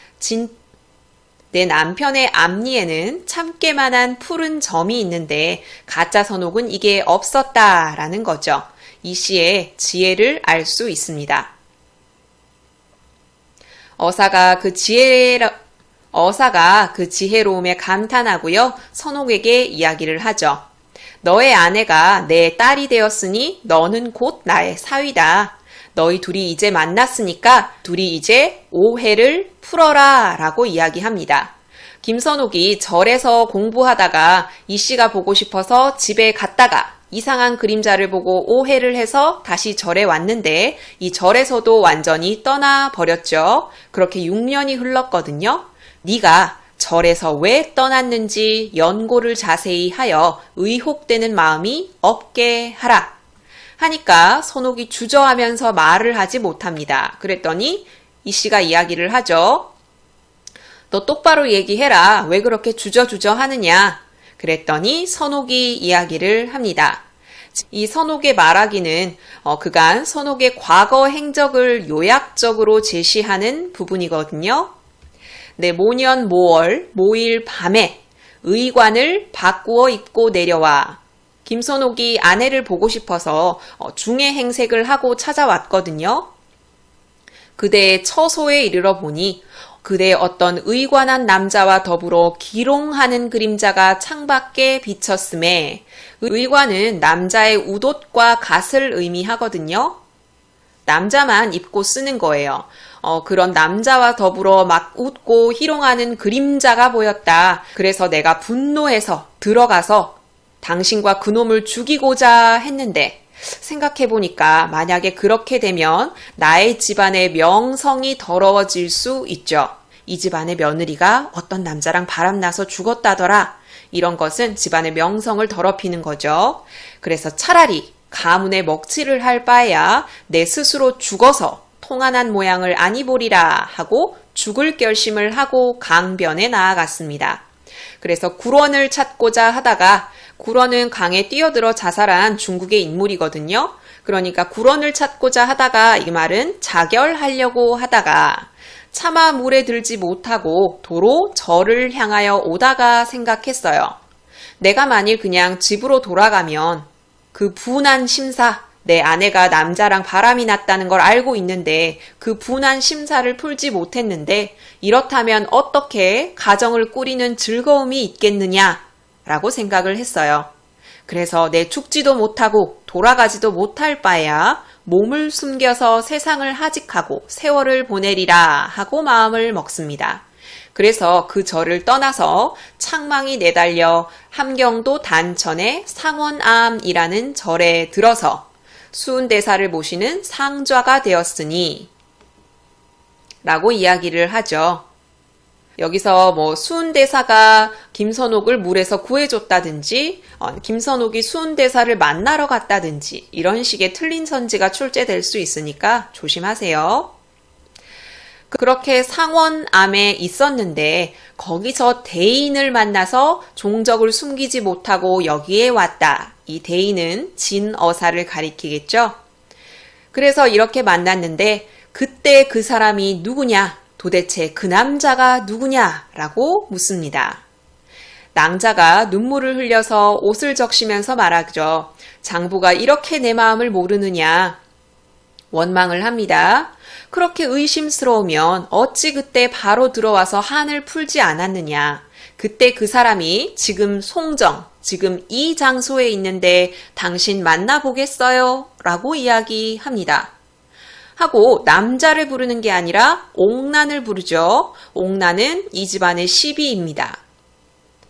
내 남편의 앞니에는 참깨만한 푸른 점이 있는데 가짜 선옥은 이게 없었다라는 거죠. 이 씨의 지혜를 알 수 있습니다. 어사가 그 지혜로움에 감탄하고요. 선옥에게 이야기를 하죠. 너의 아내가 내 딸이 되었으니 너는 곧 나의 사위다. 너희 둘이 이제 만났으니까 둘이 이제 오해를 풀어라 라고 이야기합니다. 김선옥이 절에서 공부하다가 이 씨가 보고 싶어서 집에 갔다가 이상한 그림자를 보고 오해를 해서 다시 절에 왔는데 이 절에서도 완전히 떠나버렸죠. 그렇게 6년이 흘렀거든요. 네가 절에서 왜 떠났는지 연고를 자세히 하여 의혹되는 마음이 없게 하라. 하니까 선옥이 주저하면서 말을 하지 못합니다. 그랬더니 이 씨가 이야기를 하죠. 너 똑바로 얘기해라. 왜 그렇게 주저주저 하느냐. 그랬더니 선옥이 이야기를 합니다. 이 선옥의 말하기는 그간 선옥의 과거 행적을 요약적으로 제시하는 부분이거든요. 네, 모년 모월 모일 밤에 의관을 바꾸어 입고 내려와 김선옥이 아내를 보고 싶어서 중해 행색을 하고 찾아왔거든요. 그대의 처소에 이르러 보니 그대 어떤 의관한 남자와 더불어 기롱하는 그림자가 창밖에 비쳤음에 의관은 남자의 웃옷과 갓을 의미하거든요. 남자만 입고 쓰는 거예요. 그런 남자와 더불어 막 웃고 희롱하는 그림자가 보였다. 그래서 내가 분노해서 들어가서 당신과 그놈을 죽이고자 했는데 생각해보니까 만약에 그렇게 되면 나의 집안의 명성이 더러워질 수 있죠. 이 집안의 며느리가 어떤 남자랑 바람나서 죽었다더라. 이런 것은 집안의 명성을 더럽히는 거죠. 그래서 차라리 가문에 먹칠을 할 바에야 내 스스로 죽어서 통한한 모양을 아니 보리라 하고 죽을 결심을 하고 강변에 나아갔습니다. 그래서 굴원을 찾고자 하다가 굴원은 강에 뛰어들어 자살한 중국의 인물이거든요. 그러니까 굴원을 찾고자 하다가 이 말은 자결하려고 하다가 차마 물에 들지 못하고 도로 절을 향하여 오다가 생각했어요. 내가 만일 그냥 집으로 돌아가면 그 분한 심사, 내 아내가 남자랑 바람이 났다는 걸 알고 있는데 그 분한 심사를 풀지 못했는데 이렇다면 어떻게 가정을 꾸리는 즐거움이 있겠느냐 라고 생각을 했어요. 그래서 내 죽지도 못하고 돌아가지도 못할 바에야 몸을 숨겨서 세상을 하직하고 세월을 보내리라 하고 마음을 먹습니다. 그래서 그 절을 떠나서 창망이 내달려 함경도 단천의 상원암이라는 절에 들어서 수은대사를 모시는 상좌가 되었으니 라고 이야기를 하죠. 여기서 수은대사가 김선옥을 물에서 구해줬다든지 김선옥이 수은대사를 만나러 갔다든지 이런 식의 틀린 선지가 출제될 수 있으니까 조심하세요. 그렇게 상원암에 있었는데 거기서 대인을 만나서 종적을 숨기지 못하고 여기에 왔다. 이 대인은 진어사를 가리키겠죠. 그래서 이렇게 만났는데 그때 그 사람이 누구냐? 도대체 그 남자가 누구냐라고 묻습니다. 낭자가 눈물을 흘려서 옷을 적시면서 말하죠. 장부가 이렇게 내 마음을 모르느냐. 원망을 합니다. 그렇게 의심스러우면 어찌 그때 바로 들어와서 한을 풀지 않았느냐. 그때 그 사람이 지금 송정, 지금 이 장소에 있는데 당신 만나보겠어요? 라고 이야기합니다. 하고 남자를 부르는 게 아니라 옥난을 부르죠. 옥난은 이 집안의 시비입니다.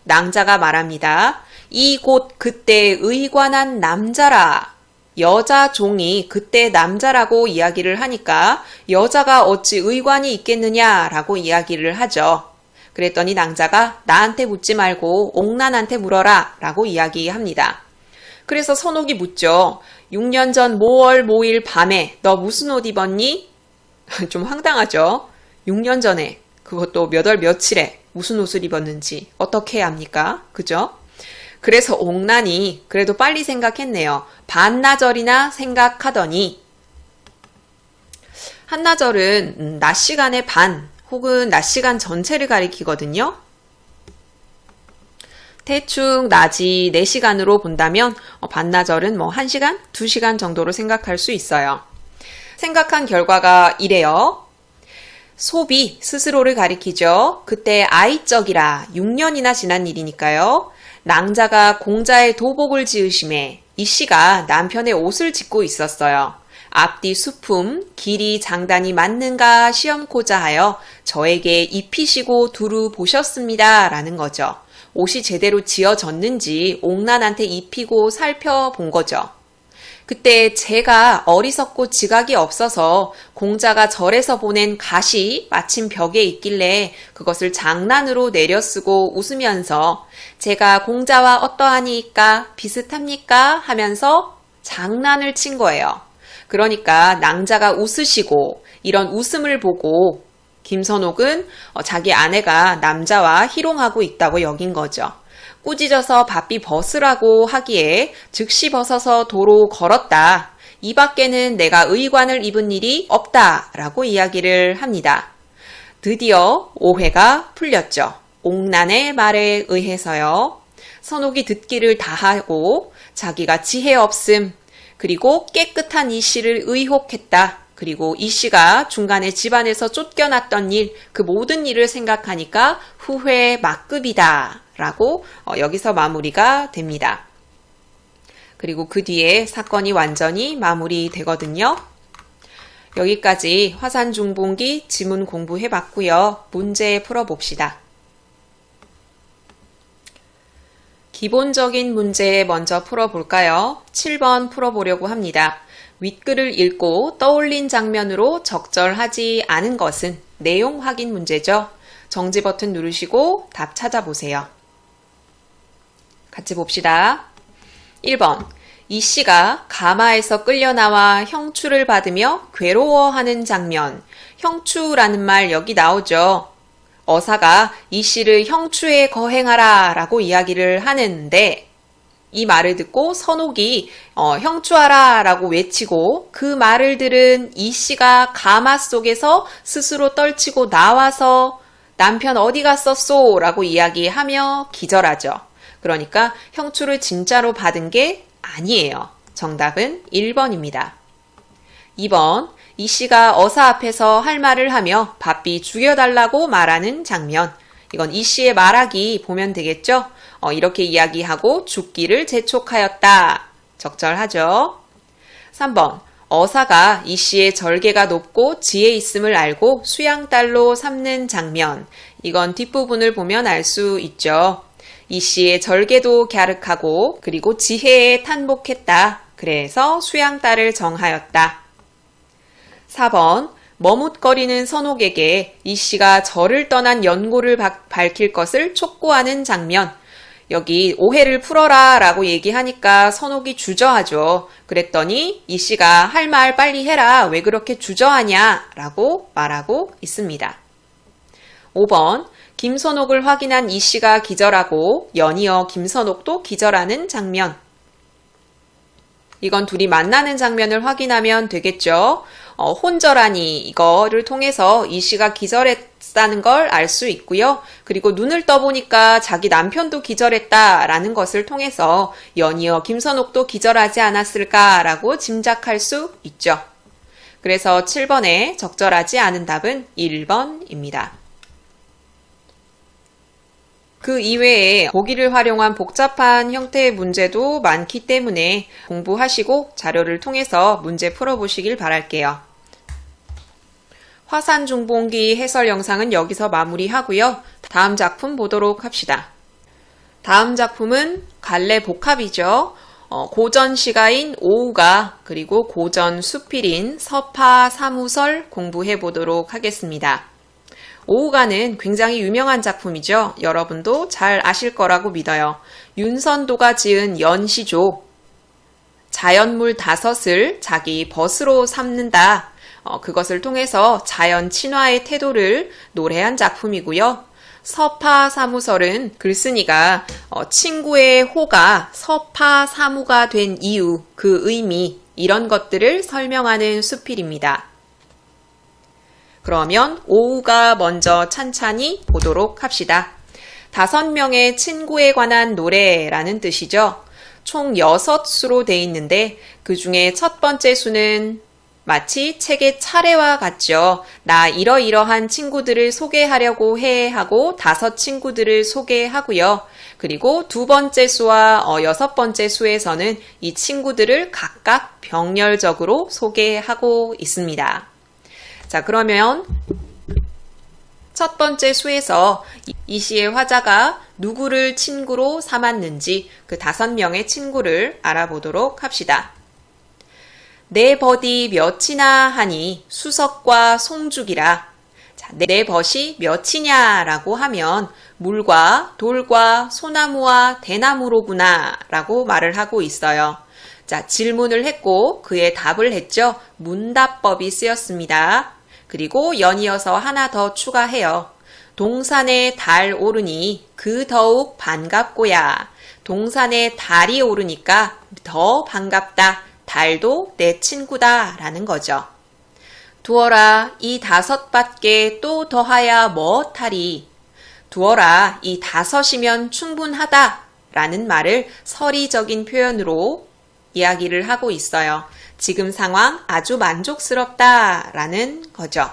낭자가 말합니다. 이 곧 그때 의관한 남자라. 여자 종이 그때 남자라고 이야기를 하니까 여자가 어찌 의관이 있겠느냐라고 이야기를 하죠. 그랬더니 낭자가 나한테 묻지 말고 옥난한테 물어라 라고 이야기합니다. 그래서 선옥이 묻죠. 6년 전 모월 모일 밤에 너 무슨 옷 입었니? 좀 황당하죠. 6년 전에 그것도 몇 월 며칠에 무슨 옷을 입었는지 어떻게 해야 합니까? 그죠? 그래서 옥난이 그래도 빨리 생각했네요. 반나절이나 생각하더니 한나절은 낮 시간의 반 혹은 낮 시간 전체를 가리키거든요. 대충 낮이 4시간으로 본다면 반나절은 1시간, 2시간 정도로 생각할 수 있어요. 생각한 결과가 이래요. 소비, 스스로를 가리키죠. 그때 아이적이라 6년이나 지난 일이니까요. 낭자가 공자의 도복을 지으심에 이 씨가 남편의 옷을 짓고 있었어요. 앞뒤 수품, 길이 장단이 맞는가 시험코자 하여 저에게 입히시고 두루 보셨습니다. 라는 거죠. 옷이 제대로 지어졌는지 옥난한테 입히고 살펴본 거죠. 그때 제가 어리석고 지각이 없어서 공자가 절에서 보낸 갓이 마침 벽에 있길래 그것을 장난으로 내려쓰고 웃으면서 제가 공자와 어떠하니까 비슷합니까? 하면서 장난을 친 거예요. 그러니까 낭자가 웃으시고 이런 웃음을 보고 김선옥은 자기 아내가 남자와 희롱하고 있다고 여긴 거죠. 꾸짖어서 바삐 벗으라고 하기에 즉시 벗어서 도로 걸었다. 이 밖에는 내가 의관을 입은 일이 없다. 라고 이야기를 합니다. 드디어 오해가 풀렸죠. 옥난의 말에 의해서요. 선옥이 듣기를 다하고 자기가 지혜 없음 그리고 깨끗한 이 씨를 의혹했다. 그리고 이 씨가 중간에 집안에서 쫓겨났던 일, 그 모든 일을 생각하니까 후회 막급이다. 라고 여기서 마무리가 됩니다. 그리고 그 뒤에 사건이 완전히 마무리되거든요. 여기까지 화산중봉기 지문 공부해봤고요. 문제 풀어봅시다. 기본적인 문제 먼저 풀어볼까요? 7번 풀어보려고 합니다. 윗글을 읽고 떠올린 장면으로 적절하지 않은 것은 내용 확인 문제죠. 정지 버튼 누르시고 답 찾아보세요. 같이 봅시다. 1번. 이 씨가 가마에서 끌려나와 형추를 받으며 괴로워하는 장면. 형추라는 말 여기 나오죠. 어사가 이 씨를 형추에 거행하라 라고 이야기를 하는데 이 말을 듣고 선옥이 형추하라 라고 외치고 그 말을 들은 이 씨가 가마 속에서 스스로 떨치고 나와서 남편 어디 갔었소? 라고 이야기하며 기절하죠. 그러니까 형추를 진짜로 받은 게 아니에요. 정답은 1번입니다. 2번. 이 씨가 어사 앞에서 할 말을 하며 바삐 죽여달라고 말하는 장면. 이건 이 씨의 말하기 보면 되겠죠? 이렇게 이야기하고 죽기를 재촉하였다. 적절하죠? 3번. 어사가 이 씨의 절개가 높고 지혜 있음을 알고 수양딸로 삼는 장면. 이건 뒷부분을 보면 알 수 있죠. 이 씨의 절개도 갸륵하고 그리고 지혜에 탄복했다. 그래서 수양딸을 정하였다. 4번 머뭇거리는 선옥에게 이 씨가 절을 떠난 연고를 밝힐 것을 촉구하는 장면. 여기 오해를 풀어라 라고 얘기하니까 선옥이 주저하죠. 그랬더니 이 씨가 할 말 빨리 해라. 왜 그렇게 주저하냐 라고 말하고 있습니다. 5번 김선옥을 확인한 이 씨가 기절하고 연이어 김선옥도 기절하는 장면. 이건 둘이 만나는 장면을 확인하면 되겠죠. 혼절하니 이거를 통해서 이 씨가 기절했다는 걸 알 수 있고요. 그리고 눈을 떠보니까 자기 남편도 기절했다라는 것을 통해서 연이어 김선옥도 기절하지 않았을까라고 짐작할 수 있죠. 그래서 7번에 적절하지 않은 답은 1번입니다. 그 이외에 보기를 활용한 복잡한 형태의 문제도 많기 때문에 공부하시고 자료를 통해서 문제 풀어보시길 바랄게요. 화산중봉기 해설 영상은 여기서 마무리하고요. 다음 작품 보도록 합시다. 다음 작품은 갈래 복합이죠. 고전 시가인 오우가 그리고 고전 수필인 서파 사무설 공부해 보도록 하겠습니다. 오우가는 굉장히 유명한 작품이죠. 여러분도 잘 아실 거라고 믿어요. 윤선도가 지은 연시조, 자연물 5을 자기 벗으로 삼는다. 그것을 통해서 자연 친화의 태도를 노래한 작품이고요. 서파사무설은 글쓴이가 친구의 호가 서파사무가 된 이유, 그 의미, 이런 것들을 설명하는 수필입니다. 그러면 오우가 먼저 찬찬히 보도록 합시다. 5명의 친구에 관한 노래라는 뜻이죠. 총 6수로 돼 있는데 그 중에 첫 번째 수는 마치 책의 차례와 같죠. 나 이러이러한 친구들을 소개하려고 해 하고 5 친구들을 소개하고요. 그리고 2번째 수와 6번째 수에서는 이 친구들을 각각 병렬적으로 소개하고 있습니다. 자, 그러면 첫 번째 수에서 이 시의 화자가 누구를 친구로 삼았는지 그 5명의 친구를 알아보도록 합시다. 내 벗이 몇이나 하니 수석과 송죽이라. 자, 내 벗이 몇이냐 라고 하면 물과 돌과 소나무와 대나무로구나 라고 말을 하고 있어요. 자, 질문을 했고 그의 답을 했죠. 문답법이 쓰였습니다. 그리고 연이어서 하나 더 추가해요. 동산에 달 오르니 그 더욱 반갑고야. 동산에 달이 오르니까 더 반갑다. 달도 내 친구다 라는 거죠. 두어라 이 5밖에 또 더하야 뭐하리. 두어라 이 5이면 충분하다 라는 말을 서리적인 표현으로 이야기를 하고 있어요. 지금 상황 아주 만족스럽다 라는 거죠.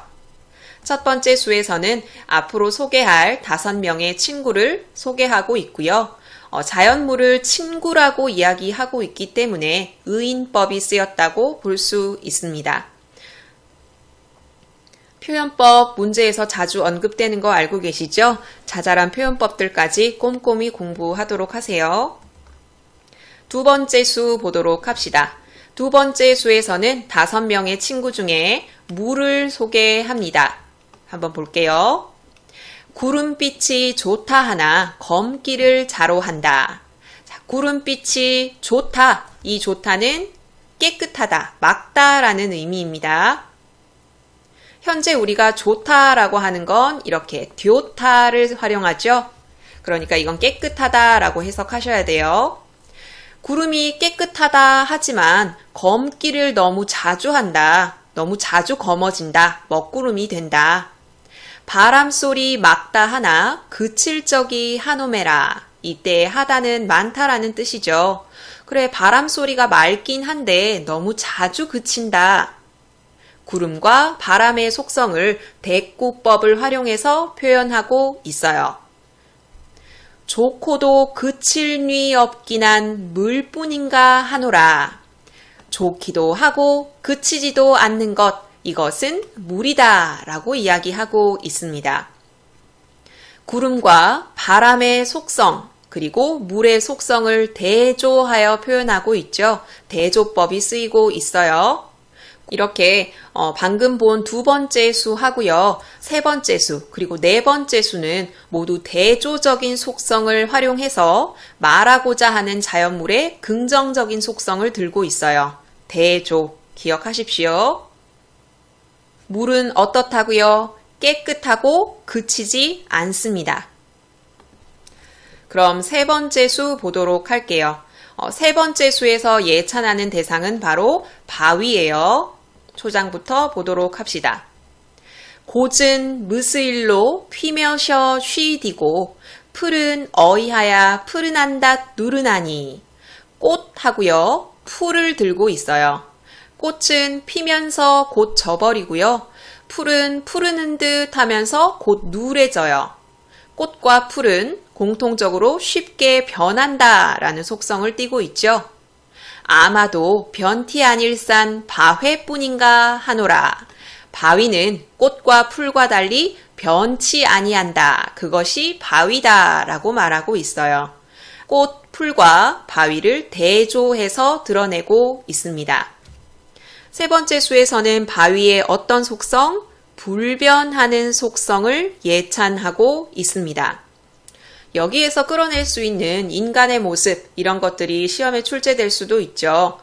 첫 번째 수에서는 앞으로 소개할 5명의 친구를 소개하고 있고요. 자연물을 친구라고 이야기하고 있기 때문에 의인법이 쓰였다고 볼 수 있습니다. 표현법 문제에서 자주 언급되는 거 알고 계시죠? 자잘한 표현법들까지 꼼꼼히 공부하도록 하세요. 2번째 수 보도록 합시다. 2번째 수에서는 5명의 친구 중에 물을 소개합니다. 한번 볼게요. 구름빛이 좋다 하나 검기를 자로한다. 자, 구름빛이 좋다. 이 좋다는 깨끗하다, 맑다라는 의미입니다. 현재 우리가 좋다라고 하는 건 이렇게 듀오타를 활용하죠. 그러니까 이건 깨끗하다라고 해석하셔야 돼요. 구름이 깨끗하다 하지만 검기를 너무 자주 한다. 너무 자주 검어진다. 먹구름이 된다. 바람소리 막다 하나 그칠 적이 한오매라. 이때 하다는 많다라는 뜻이죠. 그래, 바람소리가 맑긴 한데 너무 자주 그친다. 구름과 바람의 속성을 대꾸법을 활용해서 표현하고 있어요. 좋고도 그칠 리 없긴 한 물뿐인가 하노라. 좋기도 하고 그치지도 않는 것, 이것은 물이다 라고 이야기하고 있습니다. 구름과 바람의 속성, 그리고 물의 속성을 대조하여 표현하고 있죠. 대조법이 쓰이고 있어요. 이렇게 방금 본 두 번째 수 하고요. 세 번째 수, 그리고 네 번째 수는 모두 대조적인 속성을 활용해서 말하고자 하는 자연물의 긍정적인 속성을 들고 있어요. 대조, 기억하십시오. 물은 어떻다고요? 깨끗하고 그치지 않습니다. 그럼 세 번째 수 보도록 할게요. 세 번째 수에서 예찬하는 대상은 바로 바위예요. 초장부터 보도록 합시다. 고은 무스일로 피며셔 쉬디고 풀은 어이하야 푸른한다 누르나니. 꽃 하고요. 풀을 들고 있어요. 꽃은 피면서 곧 져버리고요. 풀은 푸르는 듯 하면서 곧 누래져요. 꽃과 풀은 공통적으로 쉽게 변한다 라는 속성을 띠고 있죠. 아마도 변티 아닐산 바회뿐인가 하노라. 바위는 꽃과 풀과 달리 변치 아니한다. 그것이 바위다 라고 말하고 있어요. 꽃, 풀과 바위를 대조해서 드러내고 있습니다. 세 번째 수에서는 바위의 어떤 속성? 불변하는 속성을 예찬하고 있습니다. 여기에서 끌어낼 수 있는 인간의 모습, 이런 것들이 시험에 출제될 수도 있죠.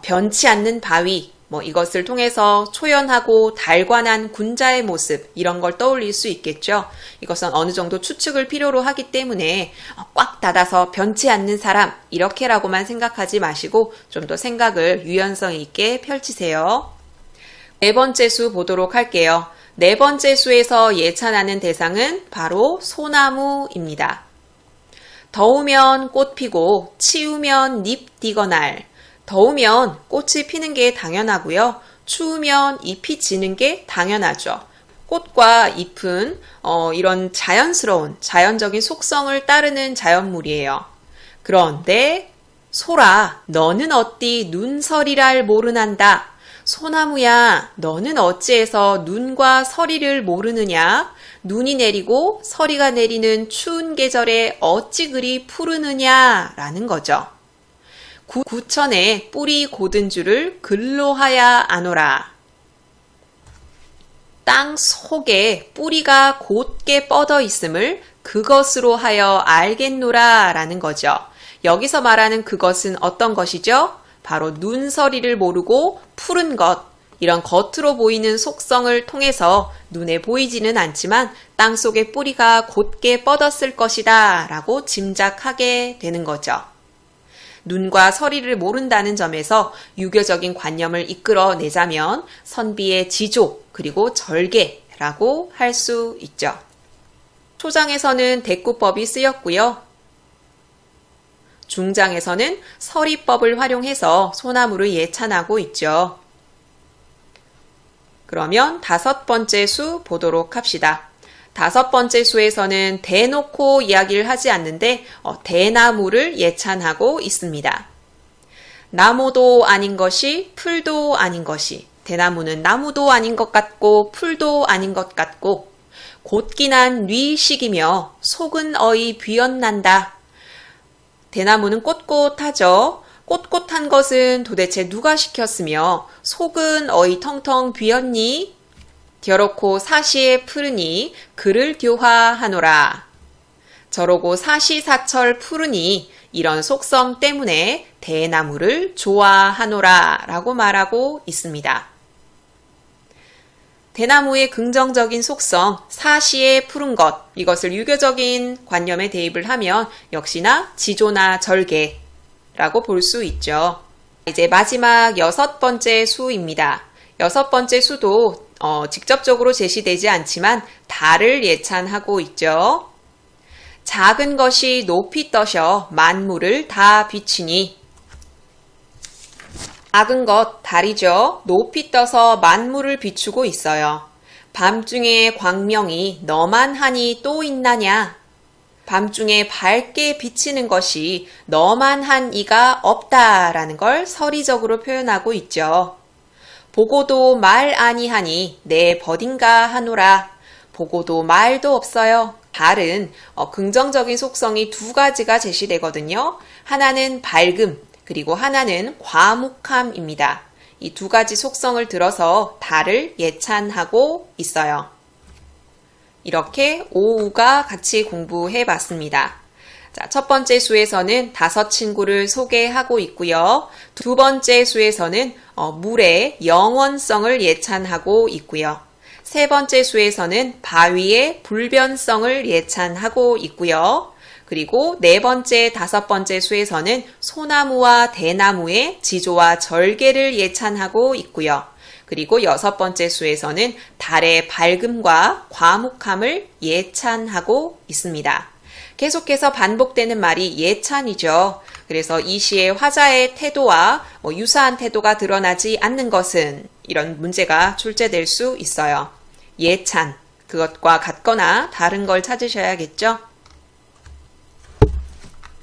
변치 않는 바위, 이것을 통해서 초연하고 달관한 군자의 모습, 이런 걸 떠올릴 수 있겠죠. 이것은 어느 정도 추측을 필요로 하기 때문에 꽉 닫아서 변치 않는 사람, 이렇게라고만 생각하지 마시고 좀 더 생각을 유연성 있게 펼치세요. 네 번째 수 보도록 할게요. 네 번째 수에서 예찬하는 대상은 바로 소나무입니다. 더우면 꽃 피고 치우면 잎 띠거날. 더우면 꽃이 피는 게 당연하고요. 추우면 잎이 지는 게 당연하죠. 꽃과 잎은 이런 자연스러운 자연적인 속성을 따르는 자연물이에요. 그런데 소라 너는 어디 눈서리랄 모르난다. 소나무야 너는 어찌해서 눈과 서리를 모르느냐? 눈이 내리고 서리가 내리는 추운 계절에 어찌 그리 푸르느냐? 라는 거죠. 구천에 뿌리 곧은 줄을 근로하야 아노라. 땅 속에 뿌리가 곧게 뻗어 있음을 그것으로 하여 알겠노라 라는 거죠. 여기서 말하는 그것은 어떤 것이죠? 바로 눈서리를 모르고 푸른 것, 이런 겉으로 보이는 속성을 통해서 눈에 보이지는 않지만 땅속에 뿌리가 곧게 뻗었을 것이다 라고 짐작하게 되는 거죠. 눈과 서리를 모른다는 점에서 유교적인 관념을 이끌어내자면 선비의 지조 그리고 절개라고 할 수 있죠. 초장에서는 대꾸법이 쓰였고요. 중장에서는 서리법을 활용해서 소나무를 예찬하고 있죠. 그러면 다섯 번째 수 보도록 합시다. 다섯 번째 수에서는 대놓고 이야기를 하지 않는데 대나무를 예찬하고 있습니다. 나무도 아닌 것이 풀도 아닌 것이, 대나무는 나무도 아닌 것 같고 풀도 아닌 것 같고 곧기난 뉘식이며 속은 어이 비었난다. 대나무는 꼿꼿하죠. 꼿꼿한 것은 도대체 누가 시켰으며 속은 어이 텅텅 비었니? 겨렇고 사시에 푸르니 그를 교화하노라. 저러고 사시사철 푸르니 이런 속성 때문에 대나무를 좋아하노라 라고 말하고 있습니다. 대나무의 긍정적인 속성, 사시에 푸른 것, 이것을 유교적인 관념에 대입을 하면 역시나 지조나 절개라고 볼 수 있죠. 이제 마지막 여섯 번째 수입니다. 여섯 번째 수도 직접적으로 제시되지 않지만 달을 예찬하고 있죠. 작은 것이 높이 떠셔 만물을 다 비치니. 작은 것, 달이죠. 높이 떠서 만물을 비추고 있어요. 밤중에 광명이 너만 하니 또 있나냐. 밤중에 밝게 비치는 것이 너만 한 이가 없다라는 걸 서리적으로 표현하고 있죠. 보고도 말 아니하니 내 벗인가 하노라. 보고도 말도 없어요. 발은 긍정적인 속성이 두 가지가 제시되거든요. 하나는 밝음, 그리고 하나는 과묵함입니다. 이 두 가지 속성을 들어서 달을 예찬하고 있어요. 이렇게 오우가 같이 공부해 봤습니다. 자, 첫 번째 수에서는 5친구를 소개하고 있고요. 두 번째 수에서는 물의 영원성을 예찬하고 있고요. 세 번째 수에서는 바위의 불변성을 예찬하고 있고요. 그리고 네 번째, 다섯 번째 수에서는 소나무와 대나무의 지조와 절개를 예찬하고 있고요. 그리고 여섯 번째 수에서는 달의 밝음과 과묵함을 예찬하고 있습니다. 계속해서 반복되는 말이 예찬이죠. 그래서 이 시의 화자의 태도와 유사한 태도가 드러나지 않는 것은 이런 문제가 출제될 수 있어요. 예찬, 그것과 같거나 다른 걸 찾으셔야겠죠.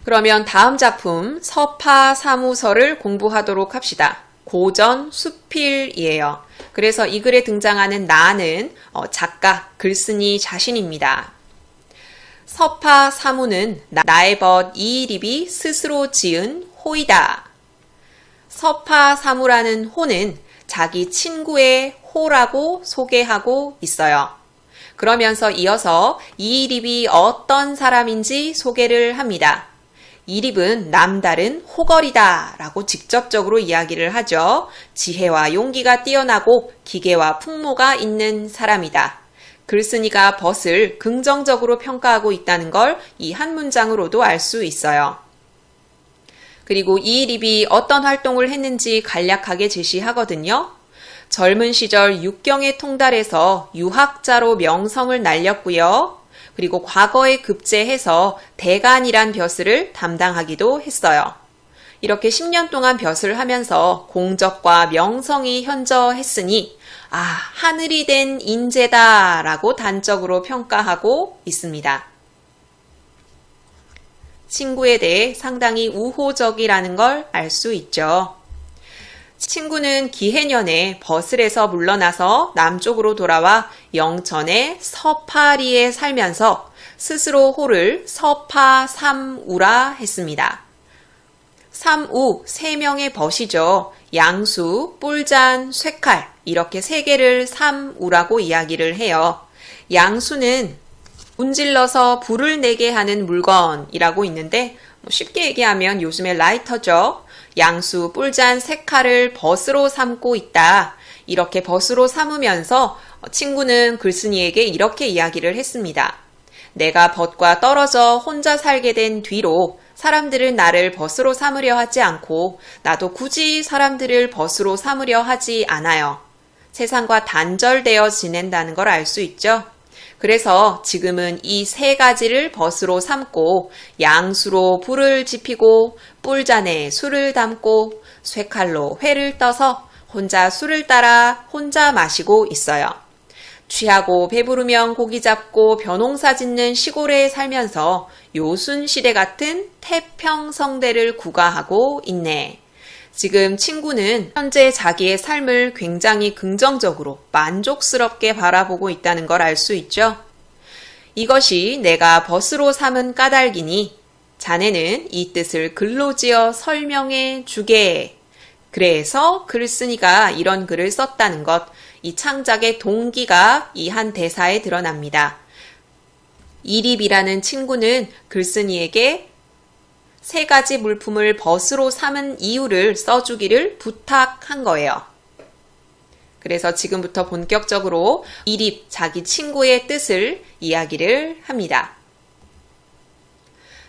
그러면 다음 작품 서파사무서를 공부하도록 합시다. 고전 수필이에요. 그래서 이 글에 등장하는 나는 작가, 글쓴이 자신입니다. 서파사무는 나의 벗 이일입이 스스로 지은 호이다. 서파사무라는 호는 자기 친구의 호라고 소개하고 있어요. 그러면서 이어서 이일입이 어떤 사람인지 소개를 합니다. 이립은 남다른 호걸이다 라고 직접적으로 이야기를 하죠. 지혜와 용기가 뛰어나고 기계와 풍모가 있는 사람이다. 글쓴이가 벗을 긍정적으로 평가하고 있다는 걸 이 한 문장으로도 알 수 있어요. 그리고 이립이 어떤 활동을 했는지 간략하게 제시하거든요. 젊은 시절 육경에 통달해서 유학자로 명성을 날렸고요. 그리고 과거에 급제해서 대간이란 벼슬을 담당하기도 했어요. 이렇게 10년 동안 벼슬을 하면서 공적과 명성이 현저했으니 하늘이 된 인재다 라고 단적으로 평가하고 있습니다. 친구에 대해 상당히 우호적이라는 걸 알 수 있죠. 친구는 기해년에 버슬에서 물러나서 남쪽으로 돌아와 영천의 서파리에 살면서 스스로 호를 서파삼우라 했습니다. 삼우, 3명의 벗이죠. 양수, 뿔잔, 쇠칼 이렇게 3개를 삼우라고 이야기를 해요. 양수는 문질러서 불을 내게 하는 물건이라고 있는데 쉽게 얘기하면 요즘의 라이터죠. 양수, 뿔잔, 쇠칼을 벗으로 삼고 있다. 이렇게 벗으로 삼으면서 친구는 글쓴이에게 이렇게 이야기를 했습니다. 내가 벗과 떨어져 혼자 살게 된 뒤로 사람들은 나를 벗으로 삼으려 하지 않고 나도 굳이 사람들을 벗으로 삼으려 하지 않아요. 세상과 단절되어 지낸다는 걸 알 수 있죠. 그래서 지금은 이 3가지를 벗으로 삼고 양수로 불을 지피고 뿔잔에 술을 담고 쇠칼로 회를 떠서 혼자 술을 따라 혼자 마시고 있어요. 취하고 배부르면 고기 잡고 벼농사 짓는 시골에 살면서 요순시대 같은 태평성대를 구가하고 있네. 지금 친구는 현재 자기의 삶을 굉장히 긍정적으로 만족스럽게 바라보고 있다는 걸 알 수 있죠. 이것이 내가 벗으로 삼은 까닭이니 자네는 이 뜻을 글로 지어 설명해 주게. 그래서 글쓴이가 이런 글을 썼다는 것, 이 창작의 동기가 이 한 대사에 드러납니다. 이립이라는 친구는 글쓴이에게 3가지 물품을 벗으로 삼은 이유를 써주기를 부탁한 거예요. 그래서 지금부터 본격적으로 이립, 자기 친구의 뜻을 이야기를 합니다.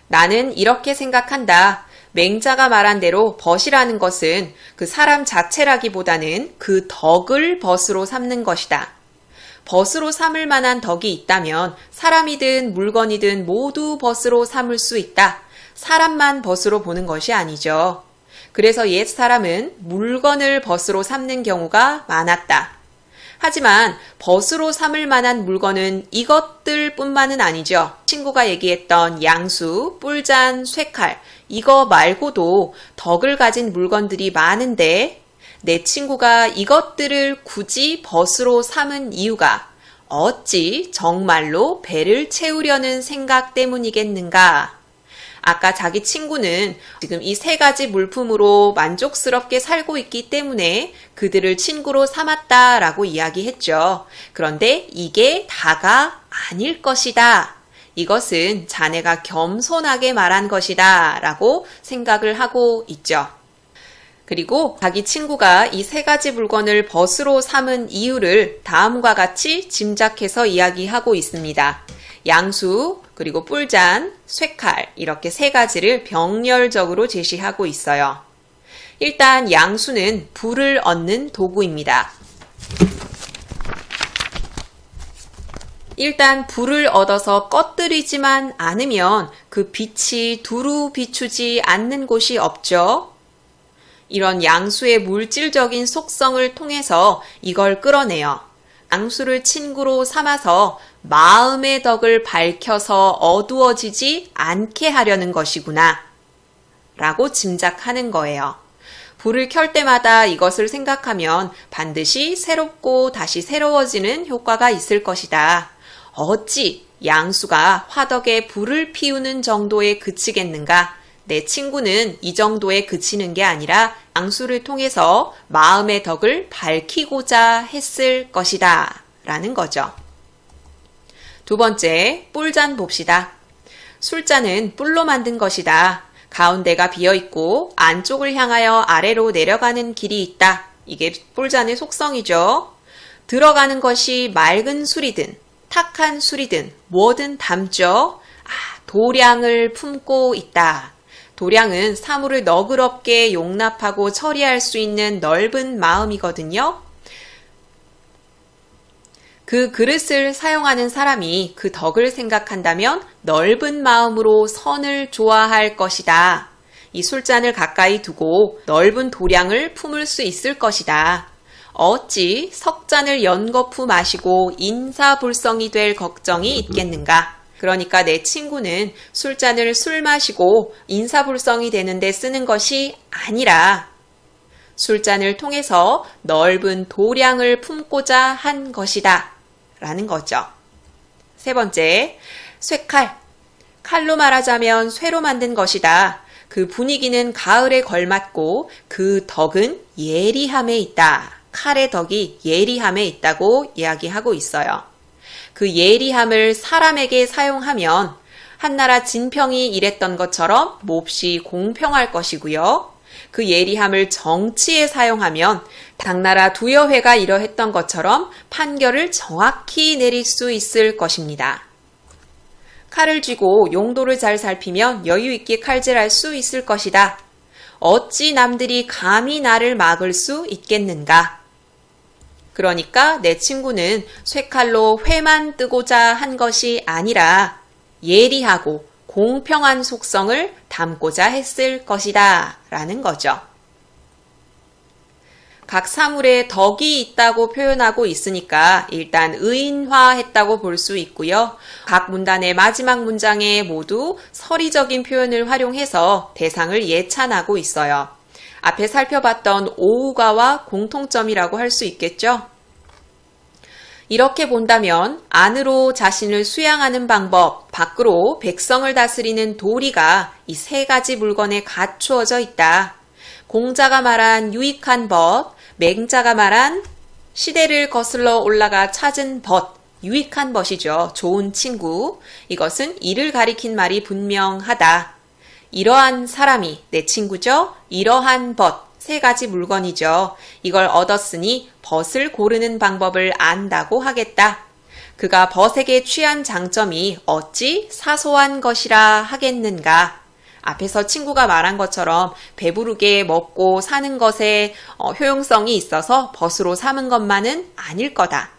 나는 이렇게 생각한다. 맹자가 말한 대로 벗이라는 것은 그 사람 자체라기보다는 그 덕을 벗으로 삼는 것이다. 벗으로 삼을 만한 덕이 있다면 사람이든 물건이든 모두 벗으로 삼을 수 있다. 사람만 벗으로 보는 것이 아니죠. 그래서 옛 사람은 물건을 벗으로 삼는 경우가 많았다. 하지만 벗으로 삼을 만한 물건은 이것들 뿐만은 아니죠. 친구가 얘기했던 양수, 뿔잔, 쇠칼, 이거 말고도 덕을 가진 물건들이 많은데 내 친구가 이것들을 굳이 벗으로 삼은 이유가 어찌 정말로 배를 채우려는 생각 때문이겠는가? 아까 자기 친구는 지금 이 세 가지 물품으로 만족스럽게 살고 있기 때문에 그들을 친구로 삼았다라고 이야기했죠. 그런데 이게 다가 아닐 것이다. 이것은 자네가 겸손하게 말한 것이다 라고 생각을 하고 있죠. 그리고 자기 친구가 이 세 가지 물건을 벗으로 삼은 이유를 다음과 같이 짐작해서 이야기하고 있습니다. 양수, 그리고 뿔잔, 쇠칼 이렇게 세 가지를 병렬적으로 제시하고 있어요. 일단 양수는 불을 얻는 도구입니다. 일단 불을 얻어서 꺼뜨리지만 않으면 그 빛이 두루 비추지 않는 곳이 없죠. 이런 양수의 물질적인 속성을 통해서 이걸 끌어내요. 양수를 친구로 삼아서 마음의 덕을 밝혀서 어두워지지 않게 하려는 것이구나 라고 짐작하는 거예요. 불을 켤 때마다 이것을 생각하면 반드시 새롭고 다시 새로워지는 효과가 있을 것이다. 어찌 양수가 화덕에 불을 피우는 정도에 그치겠는가? 내 친구는 이 정도에 그치는 게 아니라 양수를 통해서 마음의 덕을 밝히고자 했을 것이다 라는 거죠. 두 번째, 뿔잔 봅시다. 술잔은 뿔로 만든 것이다. 가운데가 비어있고 안쪽을 향하여 아래로 내려가는 길이 있다. 이게 뿔잔의 속성이죠. 들어가는 것이 맑은 술이든 탁한 술이든 뭐든 담죠. 도량을 품고 있다. 도량은 사물을 너그럽게 용납하고 처리할 수 있는 넓은 마음이거든요. 그 그릇을 사용하는 사람이 그 덕을 생각한다면 넓은 마음으로 선을 좋아할 것이다. 이 술잔을 가까이 두고 넓은 도량을 품을 수 있을 것이다. 어찌 석잔을 연거푸 마시고 인사불성이 될 걱정이 있겠는가? 그러니까 내 친구는 술잔을 술 마시고 인사불성이 되는데 쓰는 것이 아니라 술잔을 통해서 넓은 도량을 품고자 한 것이다 라는 거죠. 세 번째, 쇠칼. 칼로 말하자면 쇠로 만든 것이다. 그 분위기는 가을에 걸맞고 그 덕은 예리함에 있다. 칼의 덕이 예리함에 있다고 이야기하고 있어요. 그 예리함을 사람에게 사용하면 한나라 진평이 이랬던 것처럼 몹시 공평할 것이고요. 그 예리함을 정치에 사용하면 당나라 두여회가 이러했던 것처럼 판결을 정확히 내릴 수 있을 것입니다. 칼을 쥐고 용도를 잘 살피면 여유 있게 칼질할 수 있을 것이다. 어찌 남들이 감히 나를 막을 수 있겠는가? 그러니까 내 친구는 쇠칼로 회만 뜨고자 한 것이 아니라 예리하고 공평한 속성을 담고자 했을 것이다 라는 거죠. 각 사물에 덕이 있다고 표현하고 있으니까 일단 의인화했다고 볼 수 있고요. 각 문단의 마지막 문장에 모두 서리적인 표현을 활용해서 대상을 예찬하고 있어요. 앞에 살펴봤던 오우가와 공통점이라고 할 수 있겠죠. 이렇게 본다면 안으로 자신을 수양하는 방법, 밖으로 백성을 다스리는 도리가 이 세 가지 물건에 갖추어져 있다. 공자가 말한 유익한 벗, 맹자가 말한 시대를 거슬러 올라가 찾은 벗, 유익한 벗이죠. 좋은 친구. 이것은 이를 가리킨 말이 분명하다. 이러한 사람이 내 친구죠. 이러한 벗, 세 가지 물건이죠. 이걸 얻었으니 벗을 고르는 방법을 안다고 하겠다. 그가 벗에게 취한 장점이 어찌 사소한 것이라 하겠는가. 앞에서 친구가 말한 것처럼 배부르게 먹고 사는 것에 효용성이 있어서 벗으로 삼은 것만은 아닐 거다.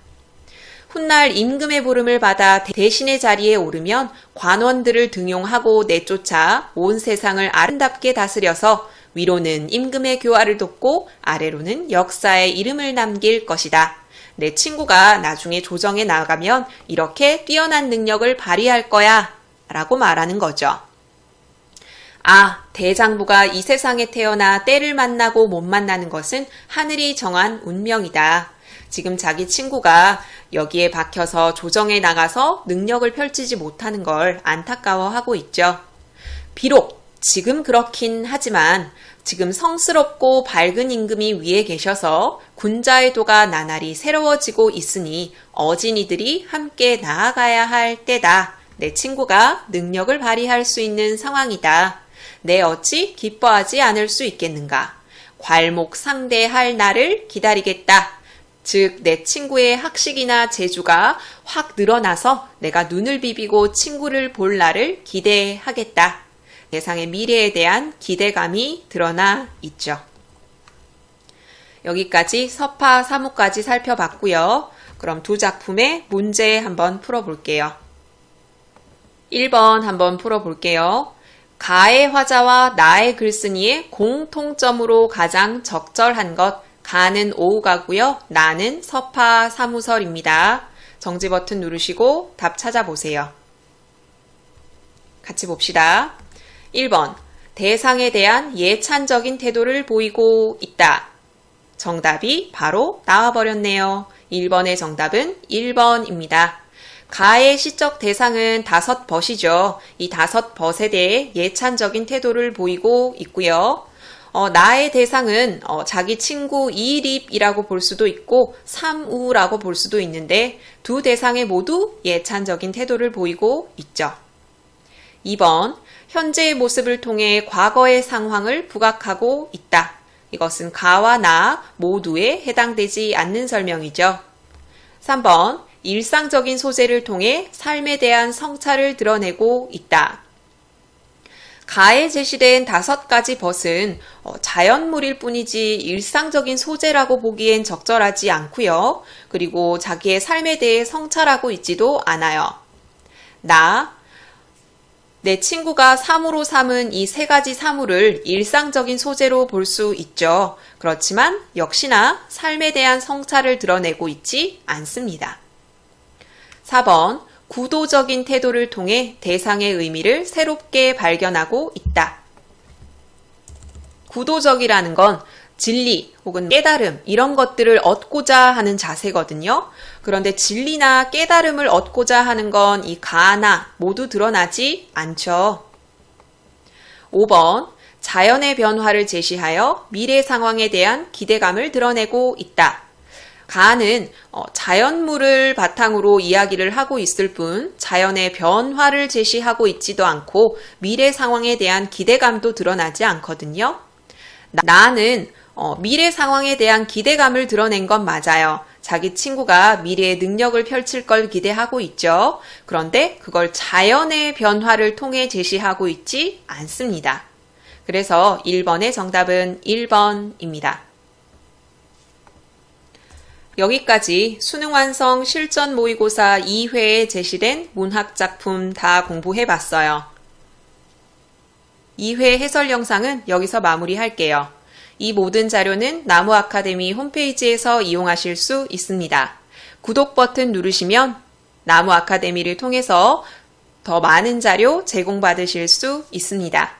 훗날 임금의 부름을 받아 대신의 자리에 오르면 관원들을 등용하고 내쫓아 온 세상을 아름답게 다스려서 위로는 임금의 교화를 돕고 아래로는 역사에 이름을 남길 것이다. 내 친구가 나중에 조정에 나가면 이렇게 뛰어난 능력을 발휘할 거야 라고 말하는 거죠. 아, 대장부가 이 세상에 태어나 때를 만나고 못 만나는 것은 하늘이 정한 운명이다. 지금 자기 친구가 여기에 박혀서 조정에 나가서 능력을 펼치지 못하는 걸 안타까워하고 있죠. 비록 지금 그렇긴 하지만 지금 성스럽고 밝은 임금이 위에 계셔서 군자의 도가 나날이 새로워지고 있으니 어진이들이 함께 나아가야 할 때다. 내 친구가 능력을 발휘할 수 있는 상황이다. 내 어찌 기뻐하지 않을 수 있겠는가. 괄목상대할 날을 기다리겠다. 즉 내 친구의 학식이나 재주가 확 늘어나서 내가 눈을 비비고 친구를 볼 날을 기대하겠다. 세상의 미래에 대한 기대감이 드러나 있죠. 여기까지 서파 3호까지 살펴봤고요. 그럼 두 작품의 문제 한번 풀어볼게요. 1번 한번 풀어볼게요. 가의 화자와 나의 글쓴이의 공통점으로 가장 적절한 것. 가는 오우가고요. 나는 서파 3호설입니다. 정지 버튼 누르시고 답 찾아보세요. 같이 봅시다. 1번. 대상에 대한 예찬적인 태도를 보이고 있다. 정답이 바로 나와버렸네요. 1번의 정답은 1번입니다. 가의 시적 대상은 5벗이죠. 이 5벗에 대해 예찬적인 태도를 보이고 있고요. 나의 대상은 자기 친구 이립이라고 볼 수도 있고 삼우라고 볼 수도 있는데 두 대상에 모두 예찬적인 태도를 보이고 있죠. 2번. 현재의 모습을 통해 과거의 상황을 부각하고 있다. 이것은 가와 나 모두에 해당되지 않는 설명이죠. 3번. 일상적인 소재를 통해 삶에 대한 성찰을 드러내고 있다. 가에 제시된 5가지 벗은 자연물일 뿐이지 일상적인 소재라고 보기엔 적절하지 않고요. 그리고 자기의 삶에 대해 성찰하고 있지도 않아요. 내 친구가 사무로 삼은 이 3가지 사무를 일상적인 소재로 볼 수 있죠. 그렇지만 역시나 삶에 대한 성찰을 드러내고 있지 않습니다. 4번. 구도적인 태도를 통해 대상의 의미를 새롭게 발견하고 있다. 구도적이라는 건 진리 혹은 깨달음 이런 것들을 얻고자 하는 자세거든요. 그런데 진리나 깨달음을 얻고자 하는 건 이 가나 모두 드러나지 않죠. 5번. 자연의 변화를 제시하여 미래 상황에 대한 기대감을 드러내고 있다. 가는 자연물을 바탕으로 이야기를 하고 있을 뿐 자연의 변화를 제시하고 있지도 않고 미래 상황에 대한 기대감도 드러나지 않거든요. 나는 미래 상황에 대한 기대감을 드러낸 건 맞아요. 자기 친구가 미래의 능력을 펼칠 걸 기대하고 있죠. 그런데 그걸 자연의 변화를 통해 제시하고 있지 않습니다. 그래서 1번의 정답은 1번입니다. 여기까지 수능 완성 실전 모의고사 2회에 제시된 문학작품 다 공부해봤어요. 2회 해설 영상은 여기서 마무리할게요. 이 모든 자료는 나무 아카데미 홈페이지에서 이용하실 수 있습니다. 구독 버튼 누르시면 나무 아카데미를 통해서 더 많은 자료 제공받으실 수 있습니다.